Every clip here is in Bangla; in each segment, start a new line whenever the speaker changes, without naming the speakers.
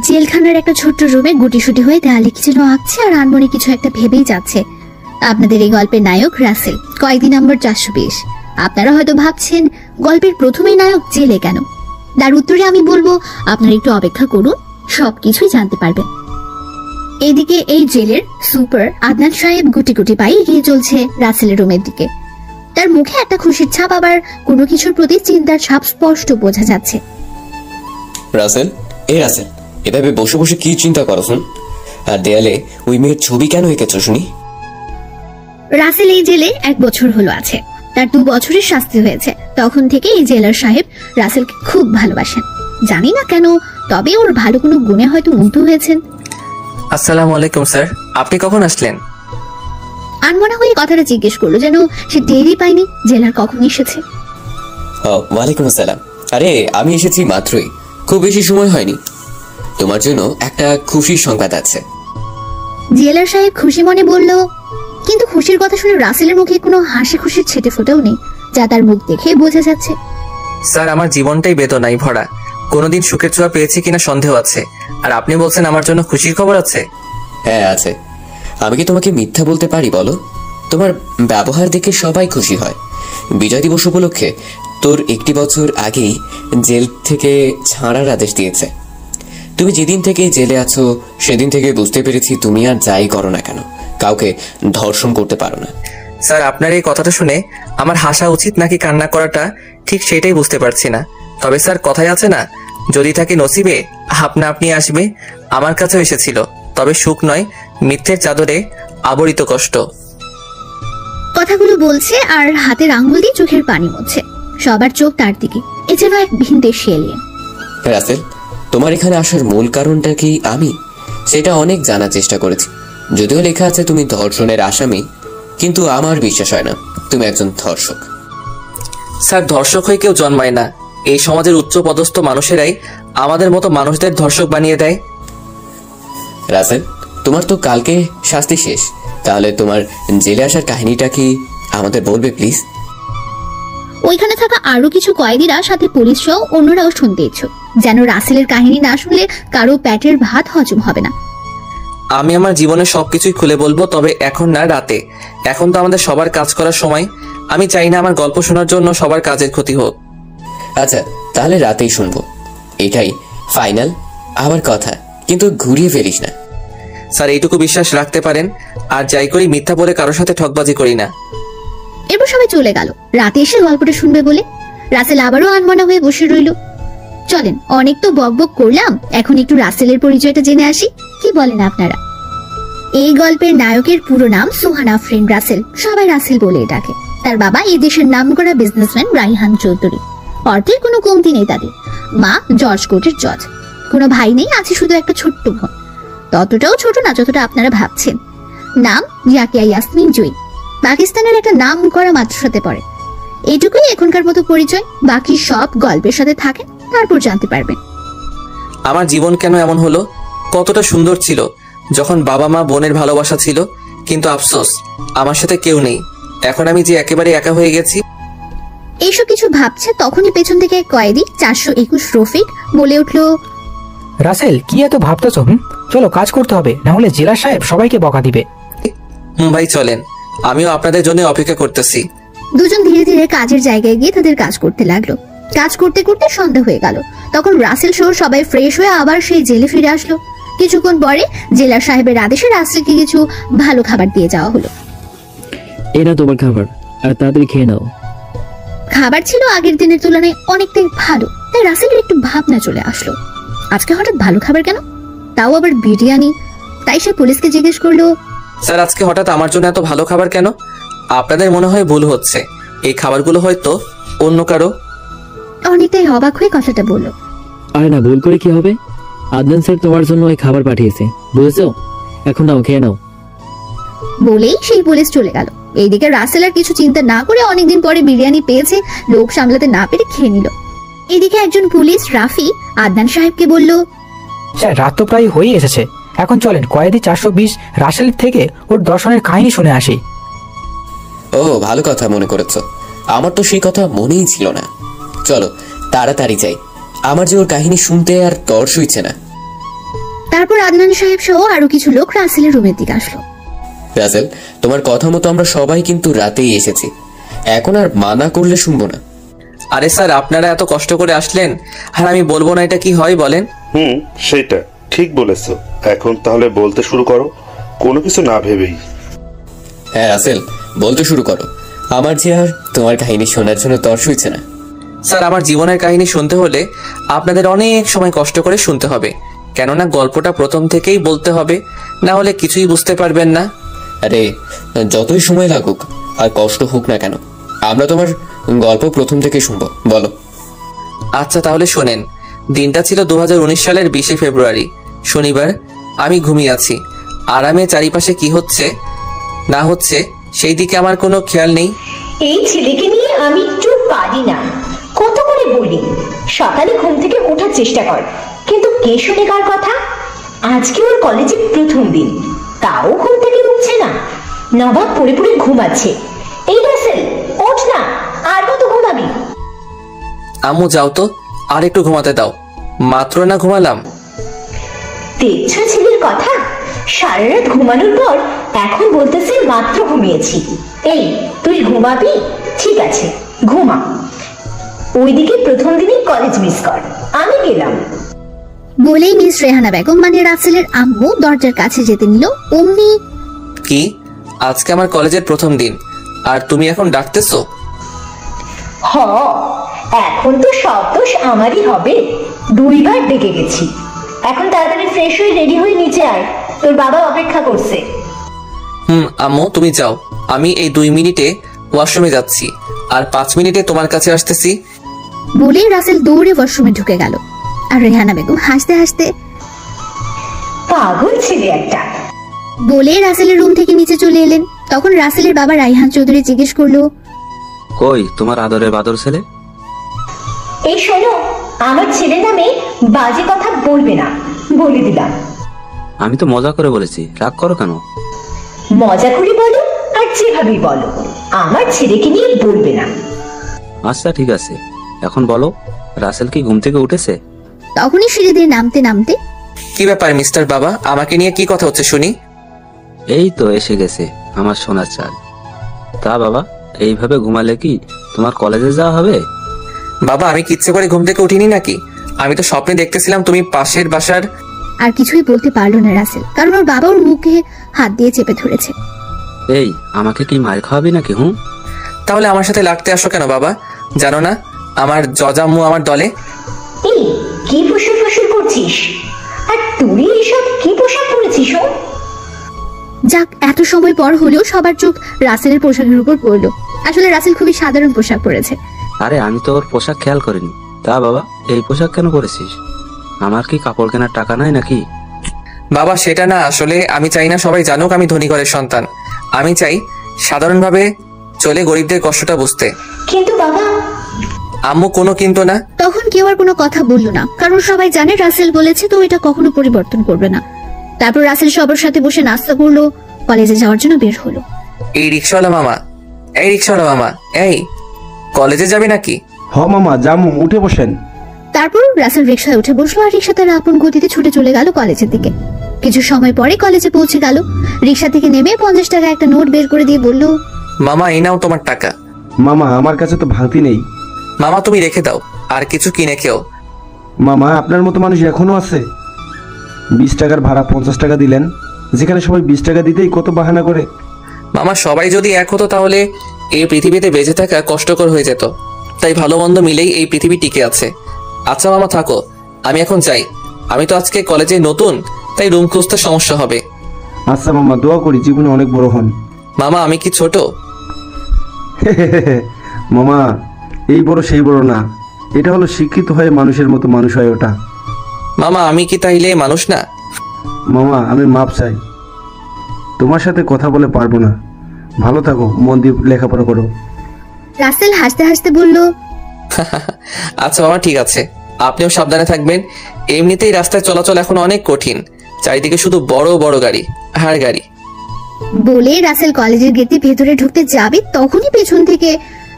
জেলখানার একটা ছোট্ট রুমে গুটিসুটি হয়ে দেয়ালে কিছু আঁকছে আর আনমনে কিছু একটা ভেবেই যাচ্ছে। আপনাদের এই গল্পের নায়ক রাসেল, কয়েদি নম্বর 420। আপনারা হয়তো ভাবছেন গল্পের প্রথমেই নায়ক জেলে কেন? তার উত্তরে আমি বলবো আপনারা একটু অপেক্ষা করুন, সবকিছুই জানতে পারবেন। এদিকে এই জেলের সুপার আদনান সাহেব গুটি গুটি পায়ে এগিয়ে চলছে রাসেলের রুমের দিকে। তার মুখে একটা খুশির ছাপ, আবার কোনো কিছুর প্রতি চিন্তার ছাপ স্পষ্ট বোঝা যাচ্ছে।
রাসেল, রাসেল, এভাবে বসে বসে কি চিন্তা করো শুন? আর দেয়ালে ওই মেয়ের ছবি কেন এঁকেছো শুনি?
রাসেল এই জেলে 1 বছর হলো আছে। তার 2 বছরের শাস্তি হয়েছে। তখন থেকে এই জেলার সাহেব রাসেলকে খুব ভালোবাসেন। জানি না কেন, তবে ওর ভালো কোনো গুণে হয়তো মুগ্ধ হয়েছেন।
আসসালামু আলাইকুম স্যার, আপনি কখন আসলেন?
আনমনা হয়ে কথাটা জিজ্ঞেস করলো, যেন সে টেরই পায়নি জেলার কখন এসেছে।
ওয়ালাইকুম আসসালাম। আরে আমি এসেছি মাত্রই, খুব বেশি সময় হয়নি। তোমার জন্য একটা খুশির সংবাদ আছে।
জেলার সাহেব খুশি মনে বলল, কিন্তু খুশির কথা শুনে রাসেলের মুখে কোনো হাসি খুশির ছেটে ফোটাও নেই, যা তার মুখ দেখে বোঝা যাচ্ছে।
স্যার, আমার জীবনটাই বেদনায় ভরা। কোনোদিন সুখের ছোঁয়া পেয়েছি কিনা সন্দেহ আছে, আর আপনি বলছেন আমার জন্য খুশির খবর আছে?
হ্যাঁ আছে। আমি কি তোমাকে মিথ্যা বলতে পারি বলো? তোমার ব্যবহার দেখে সবাই খুশি হয়। বিজয় দিবস উপলক্ষে তোর 1 বছর আগেই জেল থেকে ছাড়ার আদেশ দিয়েছে। তুমি যেদিন থেকে জেলে আছো সেদিন থেকে বুঝতে পেরেছি তুমি আর যাই করো না কেন কাউকে ধর্ষণ করতে পারো না।
স্যার, আপনার এই কথাটা শুনে আমার হাসা উচিত নাকি কান্না করাটা ঠিক সেটাই বুঝতে পারছি না। তবে স্যার, কথাই আছে না, যদি থাকে নসিবে আপনা আপনি আসবে। আমার কাছেও এসেছিল, তবে সুখ নয়, মিথ্যের চাদরে আবরিত কষ্ট।
কথাগুলো বলছে আর হাতের আঙ্গুল দিয়ে চোখের পানি মুছছে। সবার চোখ তার দিকে। এ যেন এক ভিনদেশী এলিয়েন।
রাসেল, তোমার এখানে আসার মূল কারণটা কি আমি সেটা অনেক জানার চেষ্টা করেছি। যদিও লেখা আছে তুমি ধর্ষণের আসামি, কিন্তু আমার বিশ্বাস হয় না তুমি একজন ধর্ষক।
স্যার, ধর্ষক হয়ে কেউ জন্মায় না। এই সমাজের উচ্চ পদস্থ মানুষেরাই আমাদের মতো মানুষদের ধর্ষক বানিয়ে দেয়।
রাসেল, তোমার তো কালকে শাস্তি শেষ, তাহলে তোমার জেলে আসার কাহিনীটা কি আমাদের বলবে প্লিজ?
ওইখানে থাকা আরো কিছু কয়েদিরা, সাথে পুলিশ সহ অন্যরাও শুনতে ইচ্ছুক, যেন রাসেলের কাহিনী না শুনলে কারো পেটের ভাত হজম হবে না।
আমি আমার জীবনের সবকিছুই খুলে বলবো, তবে এখন না, রাতে। এখন তো আমাদের সবার কাজ করার সময়। আমি চাই না আমার গল্প শোনার জন্য সবার কাজের ক্ষতি হোক।
আচ্ছা, তাহলে রাতেই শুনবো, এটাই ফাইনাল আমার কথা, কিন্তু ঘুরিয়ে ফেলিস না।
স্যার, এইটুকু বিশ্বাস রাখতে পারেন, আর যাই করি মিথ্যা বলে কারোর সাথে ঠকবাজি করি না।
এরপর সবাই চলে গেল রাতে এসে গল্পটা শুনবে বলে। রাসেল আবারও আনমনা হয়ে বসে রইল। চলেন, অনেক তো বকবক করলাম, এখন একটু রাসেলের পরিচয়টা জেনে আসি। কি বলেন আপনারা? এই গল্পের নায়কের পুরো নাম সোহান আফরিন রাসেল, সবাই রাসেল বলে ডাকে। তার বাবা এই দেশের নামকরা বিজনেসম্যান রাইহান চৌধুরী। অর্থের কোনো কমতি নেই তাদের। মা জর্জ কোর্টের জজ। কোনো ভাই নেই, আছে শুধু একটা ছোট্ট বোন। ততটাও ছোট না যতটা আপনারা ভাবছেন। নাম জাকিয়া ইয়াসমিন জুই। পাকিস্তানের একটা নাম করা মাদ্রাসাতে পড়ে। এইটুকুই এখনকার মতো পরিচয়, বাকি সব গল্পের সাথে থাকেন, তারপর জানতে পারবেন।
আমার জীবন কেন এমন হলো? কতটা সুন্দর ছিল যখন বাবা মা বোনের ভালোবাসা ছিল, কিন্তু আফসোস আমার সাথে কেউ নেই। এখন আমি যে একেবারে একা হয়ে গেছি।
এইসব কিছু ভাবছে তখনই পেছন থেকে এক কয়েদি 421 রফিক বলে উঠল,
রাসেল, কি এত ভাবতেছ? চলো, কাজ করতে হবে, না হলে জেলা সাহেব সবাইকে বকা দিবে।
ভাই চলেন, আমিও আপনাদের জন্য অপেক্ষা করতেছি।
দুজন ধীরে ধীরে কাজের জায়গায় গিয়ে তাদের কাজ করতে লাগলো। কাজ করতে করতে সন্ধ্যা হয়ে গেল। তখন রাসেল সহ সবাই ফ্রেশ হয়ে আবার সেই জেলে ফিরে আসলো। কিছুক্ষণ পরে জেলা সাহেবের আদেশে রাসেলকে কিছু ভালো খাবার দিয়ে যাওয়া হলো।
এটা তোমার খাবার, আর তাড়াতাড়ি খেয়ে নাও।
খাবার ছিল আগের দিনের তুলনায় অনেকটাই ভালো, তাই রাসেলের একটু ভাবনা চলে আসলো, আজকে হঠাৎ ভালো খাবার কেন, তাও আবার বিরিয়ানি। তাই সে পুলিশকে জিজ্ঞেস করলো,
স্যার, আজকে হঠাৎ আমার জন্য এত ভালো খাবার কেন? আপনাদের মনে হয় ভুল হচ্ছে, এই খাবারগুলো হয়তো অন্য কারো।
অনেকটাই অবাক হয়ে কথাটা বলল।
আরে না, ভুল করে কি হবে? আদনান স্যার তোমার জন্য ওই খাবার পাঠিয়েছে, বুঝেছো? এখন নাও, খেয়ে নাও।
বলেই সেই পুলিশ চলে গেল। এইদিকে রাসেল আর কিছু চিন্তা না করে অনেকদিন পরে বিরিয়ানি পেয়েছে, লোক সামলাতে না পেরে খেয়ে নিল। এদিকে একজন পুলিশ রাফি আদনান সাহেবকে বলল,
স্যার, রাত তো প্রায় হয়ে এসেছে, এখন চলেন কয়েদি 420 রাসেল থেকে ওর দর্শনের কাহিনী শুনে আসি।
ও, ভালো কথা মনে করেছো, আমার তো সেই কথা মনেই ছিল না। চলো তাড়াতাড়ি যাই, আমার যে ওর কাহিনী শুনতে আর তর সইছে না।
তারপর আদনান সাহেব সহ আরো কিছু লোক রাসেলের রুমের দিকে আসলো।
রাসেল, তোমার কথা মতো আমরা সবাই কিন্তু রাতেই এসেছি, এখন আর মানা করলে শুনবো না।
আরে স্যার, আপনারা এত কষ্ট করে আসলেন আর আমি বলবো না, এটা কি হয় বলেন?
সেটা ঠিক বলেছো। এখন তাহলে বলতে শুরু করো, কোনো কিছু না ভেবেই।
হ্যাঁ রাসেল, বলতে শুরু করো। আমার যে আর তোমার কাহিনী শোনার জন্য তর সইছে না।
স্যার, আমার জীবনের কাহিনী শুনতে হলে আপনাদের অনেক সময় কষ্ট করে শুনতে হবে, কেননা গল্পটা প্রথম থেকেই বলতে হবে, না হলে কিছুই বুঝতে পারবেন না।
আরে যতই সময় লাগুক আর কষ্ট হোক না কেন, আমরা তোমার গল্প প্রথম থেকে শুনবো, বলো।
আচ্ছা তাহলে শোনেন। দিনটা ছিল 2019 সালের 20 ফেব্রুয়ারি, শনিবার। আমি ঘুমিয়ে আছি, আরামে চারিপাশে কি হচ্ছে না হচ্ছে সেই দিকে আমার কোনো খেয়াল নেই।
এই ছেলেকে নিয়ে আমি একটু পারি না, কত করে বলি সকালে ঘুম থেকে ওঠার চেষ্টা কর, কিন্তু কে শুনে কার কথা। আজকে ওর কলেজে প্রথম দিন, তাও ঘুম থেকে উঠছে না, নবাব পড়ে পড়ে ঘুমাচ্ছে। এই রাসেল, ওঠ না, আর কত ঘুমাবি?
আম্মু যাও তো, আর একটু ঘুমাতে দাও, মাত্র না ঘুমালাম।
দেখছো ছেলের কথা, সারা রাত ঘুমানোর পর এখন বলতেছে মাত্র ঘুমিয়েছি। এই তুই ঘুমাবি? ঠিক আছে ঘুমা, ওইদিকে প্রথম দিনই কলেজ মিস কর, আমি গেলাম।
বলেই মিস রেহানা বেগম মানে রাসেলের আম্মু দরজার কাছে যেতে নিল, অমনি
কি, আজকে আমার কলেজের প্রথম দিন আর তুমি এখন ডাকতেছো?
হ, এখন তো সব দোষ আমারই হবে, 2 বার ডেকে গেছি। এখন তাড়াতাড়ি ফ্রেশ হয়ে রেডি হয়ে নিচে আয়, তোর বাবা অপেক্ষা করছে।
আম্মু তুমি যাও, আমি এই 2 মিনিটে ওয়াশরুমে যাচ্ছি, আর 5 মিনিটে তোমার কাছে আসতেছি।
বলেই রাসেল দৌড়ে ওয়াশরুমে ঢুকে গেল। আর রেহানা বেগম হাসতে হাসতে
পাগল ছেলে একটা
বলে রাসেলের রুম থেকে নিচে চলে এলেন। তখন রাসেলের বাবা রাইহান চৌধুরী জিজ্ঞেস করলো,
কই তোমার আদরের বাদর ছেলে?
এই শোনো, আমার ছেলে নামে বাজে কথা বলবে না, বলে দিলাম।
আমি তো মজা করে বলেছি, রাগ করো কেন?
মজা করে বলো আর যেভাবেই বলো, আমার ছেলেকে নিয়ে বলবে না।
আচ্ছা ঠিক আছে, এখন বলো, রাসেল কি ঘুম থেকে উঠেছে?
তখনই সিঁড়ি দিয়ে নামতে নামতে
কি ব্যাপার মিস্টার বাবা, আমাকে নিয়ে কি কথা হচ্ছে শুনি?
এই তো এসে গেছে আমার সোনার চাঁদ। তা বাবা, এইভাবে ঘুমালে কি তোমার কলেজে যাওয়া হবে?
বাবা, আমি কিচ্ছে করে ঘুম থেকে উঠিনি নাকি? আমি তো স্বপ্নে দেখতেছিলাম তুমি পাশের বাসার।
আর কিছুই বলতে পারলো না রাসেল, কারণ ওর বাবা ওর মুখে হাত দিয়ে চেপে ধরেছে।
এই আমাকে কি মার খাওয়াবি নাকি?
তাহলে আমার সাথে লাগতে আসো কেন বাবা? জানো না আমার জজাম্মু আমার দলে?
এই কি ফুসুর ফুসুর করছিস? আর তুই এসব কি পোশাক পরেছিস?
যাক, এত সময় পর হলেও সবার চোখ রাসেলের পোশাকের উপর পড়লো। আসলে রাসেল খুবই সাধারণ পোশাক পরেছে।
আরে আমি তো ওর পোশাক খেয়াল করিনি। তা বাবা, এই পোশাক কেন পরেছিস? আমার কি কাপড় কেনার টাকা নাই নাকি?
বাবা সেটা না, আসলে আমি চাই না সবাই জানুক আমি ধনী ঘরের সন্তান। আমি চাই সাধারণভাবে চলে গরিবদের কষ্টটা বুঝতে।
কিন্তু বাবা।
আম্মু কোনো কিন্তু না।
তখন কেউ আর কোনো কথা বললো না, কারণ সবাই জানে রাসেল বলেছে তো এটা কখনো পরিবর্তন করবে না। তারপর রাসেল সবার সাথে বসে নাস্তা করলো, কলেজে যাওয়ার জন্য বের হলো।
এই রিক্সাওয়ালা মামা, এই রিক্সাওয়ালা মামা, এই কলেজে যাবে নাকি?
হ মামা, জামু, উঠে বসেন।
তারপর রাসেল রিক্সায় উঠে বসলো আর রিক্সা তার আপন গতিতে ছুটে চলে গেল কলেজের দিকে। কিছু সময় পরে কলেজে পৌঁছে গেল। রিক্সা থেকে নেমে 50 টাকা একটা নোট বের করে দিয়ে বলল,
মামা এই নাও তোমার টাকা।
মামা আমার কাছে তো ভাঙতি নেই।
মামা তুমি রেখে দাও, আর কিছু কিনে খেও।
মামা আপনার মতো মানুষ এখনো আছে? 20 টাকার ভাড়া 50 টাকা দিলেন, যেখানে সবাই 20 টাকা দিতেই কত বাহানা করে।
মামা সবাই যদি এক হতো তাহলে এই পৃথিবীতে বেঁচে থাকা কষ্টকর হয়ে যেত। তাই ভালো মন্দ মিলেই এই পৃথিবী টিকে আছে। আচ্ছা মামা থাকো, আমি এখন যাই। আমি তো আজকে কলেজে নতুন, তাই রুম খুঁজতে সমস্যা হবে।
আচ্ছা মামা, দোয়া করি জীবনে অনেক বড় হন।
মামা আমি কি ছোট?
মামা এই বড় সেই বড় না, এটা হলো শিক্ষিত হয়ে মানুষের মতো মানুষ হয় ওটা।
মামা আমি কি তাইলে মানুষ না?
মামা আমি মাপ চাই, তোমার সাথে কথা বলে পারবো না। ভালো থাকো, মন দিয়ে লেখাপড়া করো।
রাসেল হাসতে হাসতে বলল,
আচ্ছা মামা ঠিক আছে, আপনিও সাবধানে থাকবেন। এমনিতেই রাস্তায় চলাচল এখন অনেক কঠিন, চারিদিকে শুধু বড় বড় গাড়ি আর গাড়ি।
বলে রাসেল কলেজের গেটে ভেতরে ঢুকতে যাবে, তখনই পেছন থেকে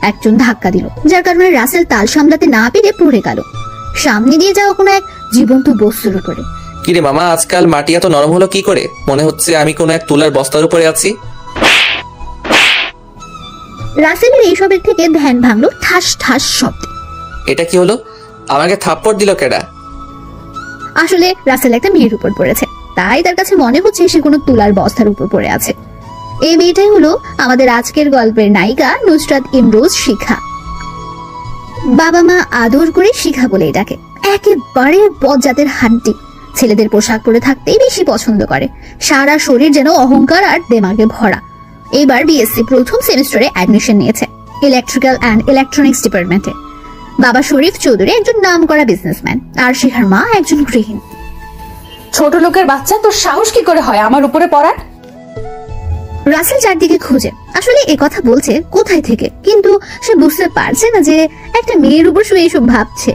একজন ধাক্কা দিল, যার কারণে রাসেল তাল সামলাতে না পেরে পড়ে গেল সামনে দিয়ে যাওয়া কোনো এক জীবন্ত বস্তুর উপরে।
কিরে মামা, আজকাল মাটি এত নরম হলো কি করে? মনে হচ্ছে আমি কোনো এক তুলার বস্তার উপরে আছি।
রাসেলের এইসবের থেকে ধ্যান ভাঙলো ঠাস ঠাস শব্দে।
এটা কি হলো? আমাকে থাপ্পড় দিল কেডা?
আসলে রাসেল একটা মেয়ের উপর পড়েছে, তাই তার কাছে মনে হচ্ছে সে কোনো তুলার বস্তার উপর পড়ে আছে। এই মেয়েটাই হলো আমাদের আজকের গল্পের নায়িকা নুসরাত ইমরোজ শিখা। বাবা মা আদর করে শিখা বলেই ডাকে। একেবারে বজ্জাতের হাড্ডি, ছেলেদের পোশাক পরে থাকতেই বেশি পছন্দ করে। সারা শরীর যেন অহংকার আর দেমাগে ভরা। এবার বিএসসি প্রথম সেমিস্টারে অ্যাডমিশন নিয়েছে ইলেকট্রিক্যাল অ্যান্ড ইলেকট্রনিক্স ডিপার্টমেন্টে। বাবা শরীফ চৌধুরী একজন নামকরা বিজনেসম্যান, আর শিখার মা একজন গৃহিণী।
ছোট লোকের বাচ্চা, তোর সাহস কি করে হয় আমার উপরে পড়ার?
রাসেল চারদিকে খুঁজে, আসলে এ কথা বলছে কোথায় থেকে, কিন্তু সে বুঝতে পারছে না যে একটা মেয়ের উপর সে এইসব ভাবছে।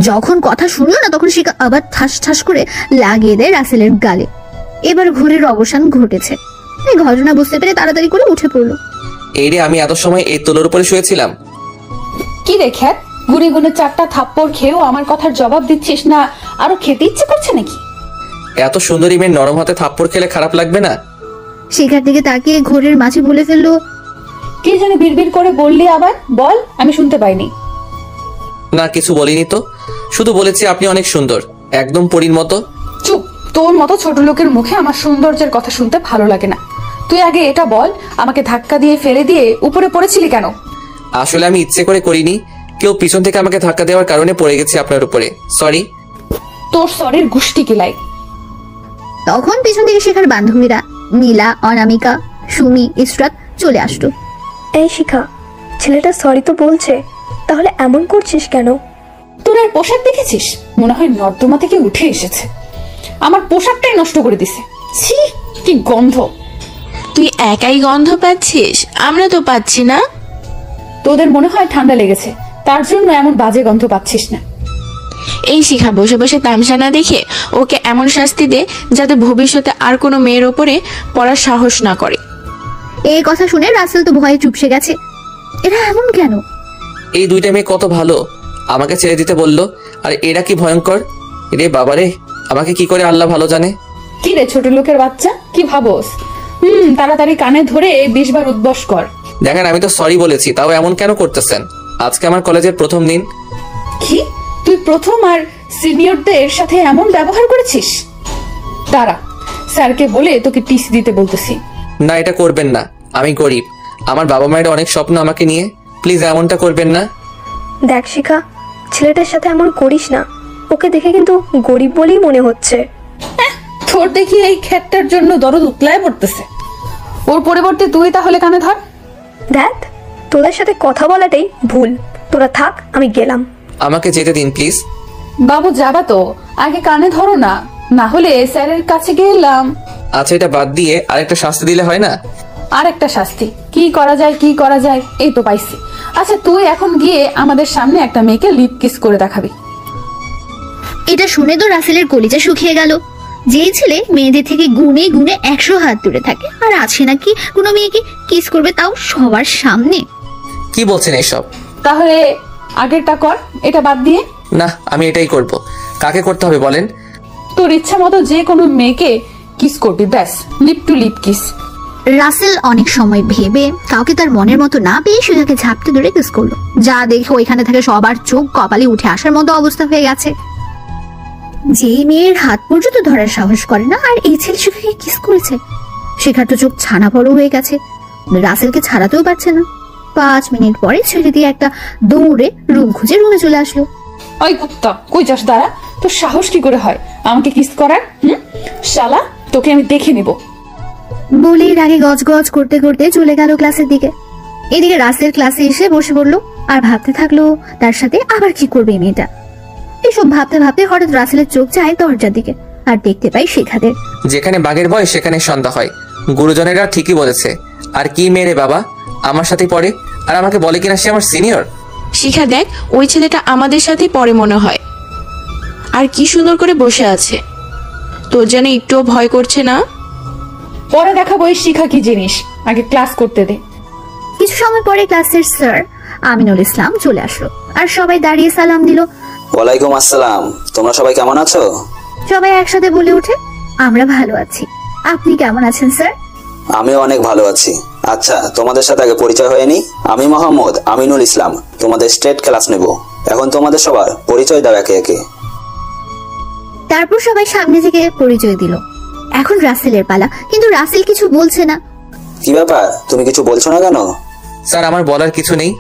যখন কথা শুনলো না, তখন শিখা আবার ঠাস ঠাস করে লাগিয়ে দেয় রাসেলের গালে। এবার ঘোরের অবসান ঘটেছে। এই ঘটনা বুঝতে পেরে তাড়াতাড়ি করে উঠে পড়লো।
এই রে, আমি এত সময় এই তুলোর উপরে শুয়েছিলাম।
কি রে খ্যাত, গুনে গুনে 4টা থাপ্পড় খেয়েও আমার কথার জবাব দিচ্ছিস না? আরো খেতে ইচ্ছে করছে নাকি?
এত সুন্দরী মেয়ে নরম হাতে থাপ্পড় খেলে খারাপ লাগবে না?
শিখার দিকে তাকিয়ে ঘোরের মাঝে বলে ফেললো,
কি জানি বিড়বিড় করে বললি আবার? বল, আমি শুনতে পাইনি।
না, কিছু বলিনি তো, শুধু বলেছি আপনি অনেক সুন্দর, একদম পরীর মতো।
চুপ, তোর মতো ছোট লোকের মুখে আমার সৌন্দর্যের কথা শুনতে ভালো লাগে না। তুই আগে এটা বল, আমাকে ধাক্কা দিয়ে ফেলে দিয়ে উপরে পড়েছিলি কেন?
আসলে আমি ইচ্ছে করে করিনি, কেউ পিছন থেকে আমাকে ধাক্কা দেওয়ার কারণে পড়ে গেছি আপনার উপরে, সরি।
তোর সরের গুষ্টি কিলাই।
তখন পিছন থেকে শেখার বান্ধবীরা নীলা, অনামিকা, সুমি, ইসরাত চলে আসলো।
এই শিখা, ছেলেটা সরি তো বলছে, তাহলে এমন করছিস কেন?
তোর আর পোশাক দেখেছিস? মনে হয় নর্দমা থেকে উঠে এসেছে। আমার পোশাকটাই নষ্ট করে দিছে। ছি, কি গন্ধ!
তুই একাই গন্ধ পাচ্ছিস, আমরা তো পাচ্ছি না।
তোদের মনে হয় ঠান্ডা লেগেছে, তার জন্য এমন বাজে গন্ধ পাচ্ছিস না।
এই শিখা, বসে বসে তামসা না দেখে ওকে এমন শাস্তি দে যাতে ভবিষ্যতে আর কোনো মেয়ের ওপরে পড়ার সাহস না করে।
এই কথা শুনে রাসেল তো ভয়ে চুপসে গেছে। এরা এমন কেন?
এই দুইটা মেয়ে কত ভালো, আমাকে ছেড়ে দিতে বললো, আর এরা কি ভয়ঙ্কর রে বাবারে, আমাকে কি করে আল্লাহ ভালো জানে।
কি রে ছোট লোকের বাচ্চা, কি ভাবস? তাড়াতাড়ি কানে ধরে 20 বার উদ্বস কর।
দেখেন, আমি তো সরি বলেছি, তাও এমন কেন করতেছেন? আজকে আমার কলেজের প্রথম দিন।
কি, তুই প্রথম আর সিনিয়রদের সাথে এমন ব্যবহার করেছিস? দাঁড়া, স্যারকে বলে তোকে টিসি দিতে বলতেছি।
না, এটা করবেন না, আমি গরিব, আমার বাবা মায়ের অনেক স্বপ্ন আমাকে নিয়ে, প্লিজ এমনটা করবেন না।
দেখ শিখা, ছেলেটার সাথে এমন করিস না, ওকে দেখে কিন্তু গরিব বলেই মনে হচ্ছে।
তোর দেখি এই ক্ষেতটার জন্য দরদ উতলায় পড়তেছে। ওর পরিবর্তে তুই তাহলে কানে ধর।
দেখ, তোদের সাথে কথা বলাটাই ভুল। তোরা থাক, আমি গেলাম।
আমাকে যেতে দিন প্লিজ।
বাবু যাবা তো, আগে কানে ধরো না, না হলে স্যারের কাছে গেলাম।
আচ্ছা, এটা বাদ দিয়ে আরেকটা শাস্তি দিলে হয় না?
আর একটা শাস্তি? কি করা যায়, কি করা যায়, এই তো পাইছি। আচ্ছা, তুই এখন গিয়ে আমাদের সামনে একটা মেয়েকে লিপ কিস করে দেখাবি।
এটা শুনে তো রাসেলের কলিজা শুকিয়ে গেল। যে ছেলে মেয়েদের থেকে গুনে গুনে 100 হাত দূরে থাকে, আর আছে নাকি কোনো মেয়েকে কিস করবে, তাও সবার সামনে।
কি বলছেন এসব?
তাহলে আগেরটা কর, এটা বাদ দিয়ে।
না, আমি এটাই করব। কাকে করতে হবে বলেন?
তোর ইচ্ছা মতো যে কোনো মেয়েকে কিস করবি, ব্যাস, lip to lip kiss.
Rasel অনেক সময় ভেবে কাউকে তার মনের মতো না পেয়ে শিখাকে ঝাপটে ধরে কিস করলো। যা দেখে ওইখানে থেকে সবার চোখ কপালে উঠে আসার মতো অবস্থা হয়ে গেছে। যে মেয়ের হাত পর্যন্ত ধরার সাহস করে না, আর এই ছেলে শিখাকে কিস করেছে। শিখার তো চোখ ছানা বড় হয়ে গেছে, রাসেলকে ছাড়াতেও পারছে না। 5 মিনিট পরে ছেড়ে দিয়ে একটা দৌড়ে রুম খুঁজে রুমে চলে আসলো।
ওই কুত্তা, কই যাস? দাঁড়া, তোর সাহস কি করে হয় আমাকে কিস করার? শালা, তোকে আমি দেখে নিব।
বলে রাগে গজগজ করতে করতে চলে গেল ক্লাসের দিকে। এদিকে রাসেল ক্লাসে এসে বসে পড়লো আর ভাবতে থাকলো তার সাথে আবার কি করবে এই মেয়েটা। এসব ভাবতে ভাবতে হঠাৎ রাসেলের চোখ যায় দরজার দিকে, আর দেখতে পাই শিখাদের।
যেখানে বাঘের বয়স সেখানে সন্ধ্যা হয়, গুরুজনেরা ঠিকই বলেছে। আর কি মেয়ে রে বাবা, আমার সাথে পড়ে, আর আমাকে বলে কিনা সে আমার সিনিয়র।
শিখা, দেখ, ওই ছেলেটা আমাদের সাথে পড়ে মনে হয়, আর কি সুন্দর করে বসে আছে। তোর যেন একটুও ভয় করছে না?
পরে দেখাবো এই শিখা কি জিনিস, আগে ক্লাস করতে দে।
কিছু সময় পরে ক্লাসের স্যার আমিনুল ইসলাম চলে আসলো, আর সবাই দাঁড়িয়ে সালাম দিল।
ওয়ালাইকুম আসসালাম, তোমরা সবাই কেমন আছো?
সবাই একসাথে বলে ওঠে, আমরা ভালো আছি। আপনি কেমন আছেন স্যার?
আমিও অনেক ভালো আছি। আচ্ছা, তোমাদের সাথে আগে পরিচয় হয়নি। আমি মোহাম্মদ আমিনুল ইসলাম, তোমাদের স্টেট ক্লাস নেব। এখন তোমাদের সবার পরিচয় দাও একে একে।
তারপর সবাই সামনে থেকে পরিচয় দিল। এখন রাসেলের পালা, কিন্তু রাসেল কিছু বলছে না।
কি ব্যাপার, তুমি কিছু বলছো না কেন?
স্যার, আমার বলার কিছু নেই,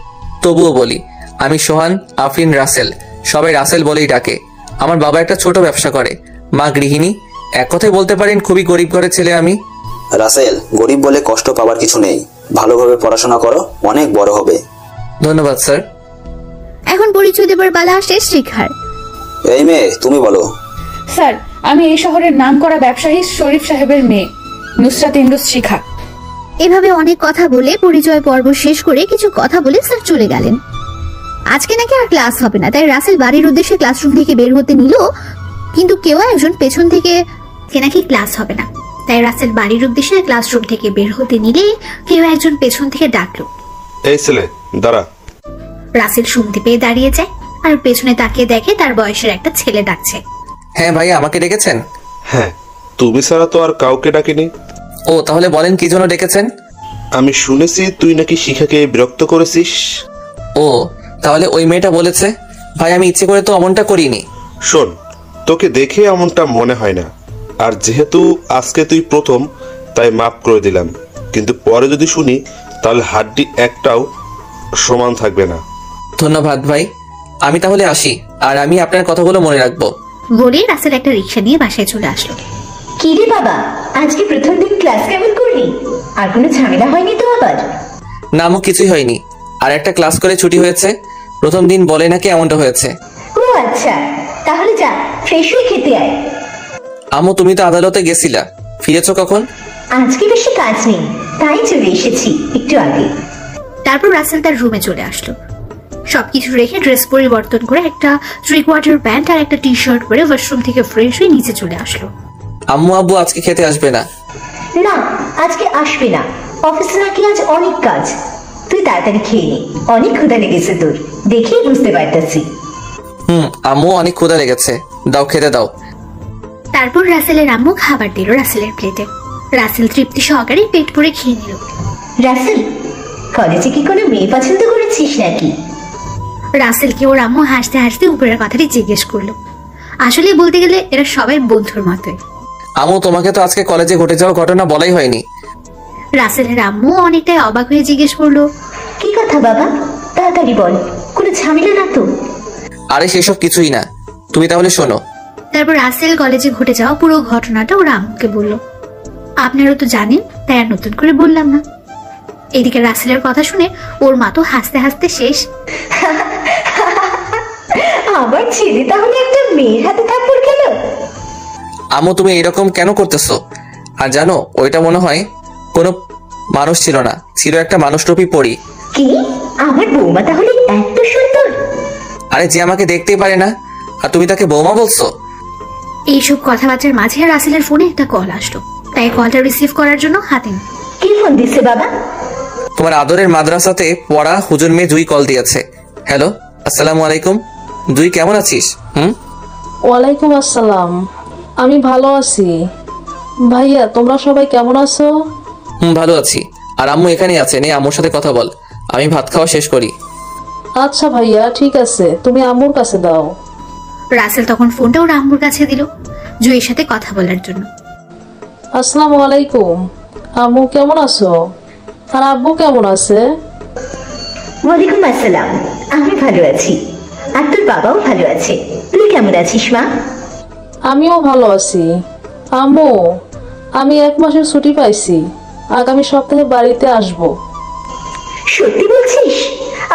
তবুও বলি। আমি সোহান আফরিন রাসেল, সবাই রাসেল বলেই ডাকে। আমার বাবা একটা ছোট ব্যবসা করে, মা গৃহিণী। এক কথায় বলতে পারেন খুবই গরিব ঘরের ছেলে আমি।
রাসেল, গরিব বলে কষ্ট পাওয়ার কিছু নেই। ভালোভাবে পড়াশোনা করো, অনেক বড় হবে।
ধন্যবাদ স্যার।
এখন পরিচয় দেবার পালা আসে শিখার।
এই মেয়ে, তুমি বলো।
স্যার, আমি এই শহরের নামকরা ব্যবসায়ী শরীফ সাহেবের মেয়ে নুসরাত ইমরোজ শিখা।
এভাবে অনেক কথা বলে পরিচয় পর্ব শেষ করে কিছু কথা বলে স্যার চলে গেলেন। আজকে নাকি আর ক্লাস হবে না, তাই রাসেল বাড়ির উদ্দেশ্যে ক্লাসরুম থেকে বের হতে নিল, কিন্তু কেউ একজন পেছন থেকে নাকি ক্লাস হবে না, তাই রাসেল বাড়ির উদ্দেশ্যে ক্লাসরুম থেকে বের হতে নিলে কেউ একজন পেছন থেকে ডাকলো,
এই ছেলে দাঁড়া।
রাসেল শুনতে পেয়ে দাঁড়িয়ে যায় আর পেছনে তাকিয়ে দেখে তার বয়সের একটা ছেলে ডাকছে।
হ্যাঁ ভাই, আমাকে ডেকেছেন?
হ্যাঁ, তুমি ছাড়া তো আর কাউকে ডাকিনি।
ও, তাহলে বলেন কি জন্য ডেকেছেন?
আমি শুনেছি তুই নাকি শিখাকে বিরক্ত করেছিস।
ও, তাহলে ওই মেয়েটা বলেছে? ভাই, আমি ইচ্ছে করে তো এমনটা করিনি।
শোন, তোকে দেখে এমনটা মনে হয় না, আর যেহেতু আজকে তুই প্রথম তাই মাফ করে দিলাম, কিন্তু পরে যদি শুনি তাহলে হাড্ডি একটাও সমান থাকবে না।
ধন্যবাদ ভাই, আমি তাহলে আসি, আর আমি আপনার কথাগুলো মনে রাখবো।
বলে রাসেল একটা রিক্সা নিয়ে বাসায় চলে আসলো।
কি রে বাবা, আজকে প্রথম দিন ক্লাস কেমন করলি? আর কোনো ঝামেলা হয়নি তো আবার?
না, আমার কিছুই হয়নি, আর একটা ক্লাস করে ছুটি হয়েছে। প্রথম দিন বলে নাকি এমনটা হয়েছে।
ও আচ্ছা, তাহলে যা ফ্রেশ হয়ে খেতে আয়।
আম্মু, তুমি তো আদালতে গেছিলা, ফিরেছো কখন?
আজকে বেশি কাজ নেই, তাই চলে এসেছি একটু আগে।
তারপর রাসেল তার রুমে চলে আসলো। সবকিছু রেখে ড্রেস পরিবর্তন করে একটা 3/4 প্যান্ট আর একটা টি শার্ট পরে ওয়াশরুম থেকে ফ্রেশ হয়ে নিচে চলে আসলো।
আম্মু আব্বু আজকে খেতে আসবে না?
না, আজকে আসবে না, অফিসে নাকি আজ অনেক কাজ। তুই তাড়াতাড়ি খেয়ে নে, অনেক ক্ষুধা লেগেছে তোর, দেখেই বুঝতে পারতেছি।
আম্মু, অনেক ক্ষুধা লেগেছে, দাও খেতে দাও।
তারপর রাসেলের আম্মু খাবার দিল রাসেলের প্লেটে। রাসেল তৃপ্তি সহকারে পেট ভরে খেয়ে নিল।
রাসেল, কলেজে কি কোনো মেয়ে পছন্দ করেছিস নাকি?
রাসেলকে ওর আম্মু হাসতে হাসতে উপরের কথাটি জিজ্ঞেস করলো। আসলে বলতে গেলে এরা সবাই বন্ধুর মতোই।
আম্মু, তোমাকে তো আজকে কলেজে ঘটে যাওয়া ঘটনা বলাই হয়নি।
রাসেলের আম্মু অনেকটাই অবাক হয়ে জিজ্ঞেস করলো,
কি কথা বাবা, তাড়াতাড়ি বল, কোনো ঝামেলা না তো?
আরে সেসব কিছুই না, তুমি তাহলে শোনো।
তারপর রাসেল কলেজে ঘটে যাওয়া পুরো ঘটনাটা ওর আম্মুকে বলল। আপনারা তো জানেন, তাই আর নতুন করে বললাম না। এদিকে রাসেলের কথা শুনে ওর মা তো হাসতে হাসতে শেষ।
আমার ছেলে তাহলে একটা মেয়ের হাতে থাপ্পড় খেল?
আম্মু, তুমি এরকম কেন করতেছো? আর জানো, ওইটা মনে হয় কোনো মানুষ ছিল না, ছিল একটা মানুষরূপী পরী।
কি, আমার বৌমা তাহলে এত সুন্দর?
আরে, যে আমাকে দেখতেই পারে না, আর তুমি তাকে বৌমা বলছো?
এইসব কথাবার্তার মাঝে রাসেলের ফোনে একটা কল আসলো, তাই কলটা রিসিভ করার জন্য হাতে।
কি ফোন দিছে বাবা?
তোমার আদরের মাদ্রাসাতে পড়া হুজুর মেয়ে জুই কল দিয়েছে। হ্যালো, আসসালামু আলাইকুম। জুই, কেমন আছিস?
ওয়ালাইকুম আসসালাম, আমি ভালো আছি। ভাইয়া, তোমরা সবাই কেমন আছো?
ভালো আছি। আর আম্মু এখানে আছেন, এই আম্মুর সাথে কথা বল, আমি ভাত খাওয়া শেষ করি।
আচ্ছা ভাইয়া, ঠিক আছে, তুমি আম্মুর কাছে দাও।
রাসেল তখন ফোনটা ওর আম্মুর কাছে দিল জুইয়ের সাথে কথা বলার জন্য।
আসসালামু আলাইকুম, আম্মু কেমন আছো? আর আব্বু কেমন আছে?
ওয়ালাইকুম আসসালাম, আমি ভালো আছি, আর তোর বাবাও ভালো আছে। তুই কেমন আছিস মা?
আমিও ভালো আছি। আম্মু, আমি 1 মাসের ছুটি পাইছি, আগামী সপ্তাহে বাড়িতে আসব।
সত্যি বলছিস?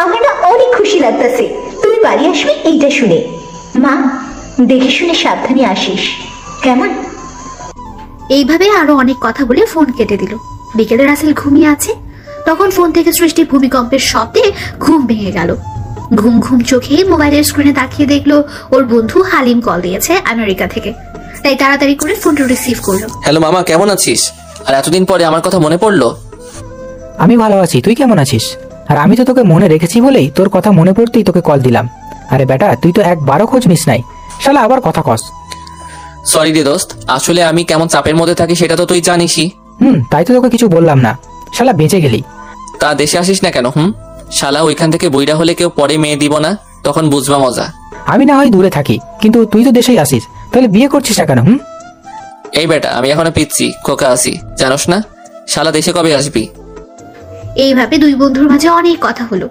আমার না অনেক খুশি লাগতেছে তুই বাড়ি আসবি এইটা শুনে। মা, দেখে শুনে সাবধানে আসিস, কেমন?
এইভাবে আরো অনেক কথা বলে ফোন কেটে দিল। বিকেলে রাসেল ঘুমিয়ে আছে, তখন ফোন থেকে সৃষ্টি ভূমিকম্পের শব্দে ঘুম ভেঙে গেল। ঘুম ঘুম চোখে মোবাইলের স্ক্রিনে তাকিয়ে দেখলো ওর বন্ধু হালিম কল দিয়েছে আমেরিকা থেকে, তাই তাড়াতাড়ি করে ফোনটা রিসিভ করলো।
হ্যালো মামা, কেমন আছিস? আর এতদিন পরে আমার কথা মনে পড়লো?
আমি ভালো আছি, তুই কেমন আছিস? আর আমি তো তোকে মনে রেখেছি বলেই তোর কথা মনে পড়তেই তোকে কল দিলাম। আরে বেটা, তুই তো একবারও খোঁজ নিস নাই, শালা আবার কথা কস।
সরি রে দোস্ত, আসলে আমি কেমন চাপের মধ্যে থাকি সেটা তো তুই জানিসই।
তাই তো তোকে কিছু বললাম না, শালা বেঁচে গেলি।
তা দেশে আসিস না কেন? শালা ওইখান থেকে বইরা হলে কেউ পরে মেয়ে দিব না, তখন বুঝবা মজা।
আমি না হয় দূরে থাকি, কিন্তু তুই তো দেশেই আসিস, তাহলে বিয়ে করছিস না কেন?
এই বেটা, আমি এখনো পিচ্ছি খোকা আছি, জানোস না? শালা দেশে কবে আসবি?
এইভাবে দুই বন্ধুর মাঝে অনেক কথা হলো।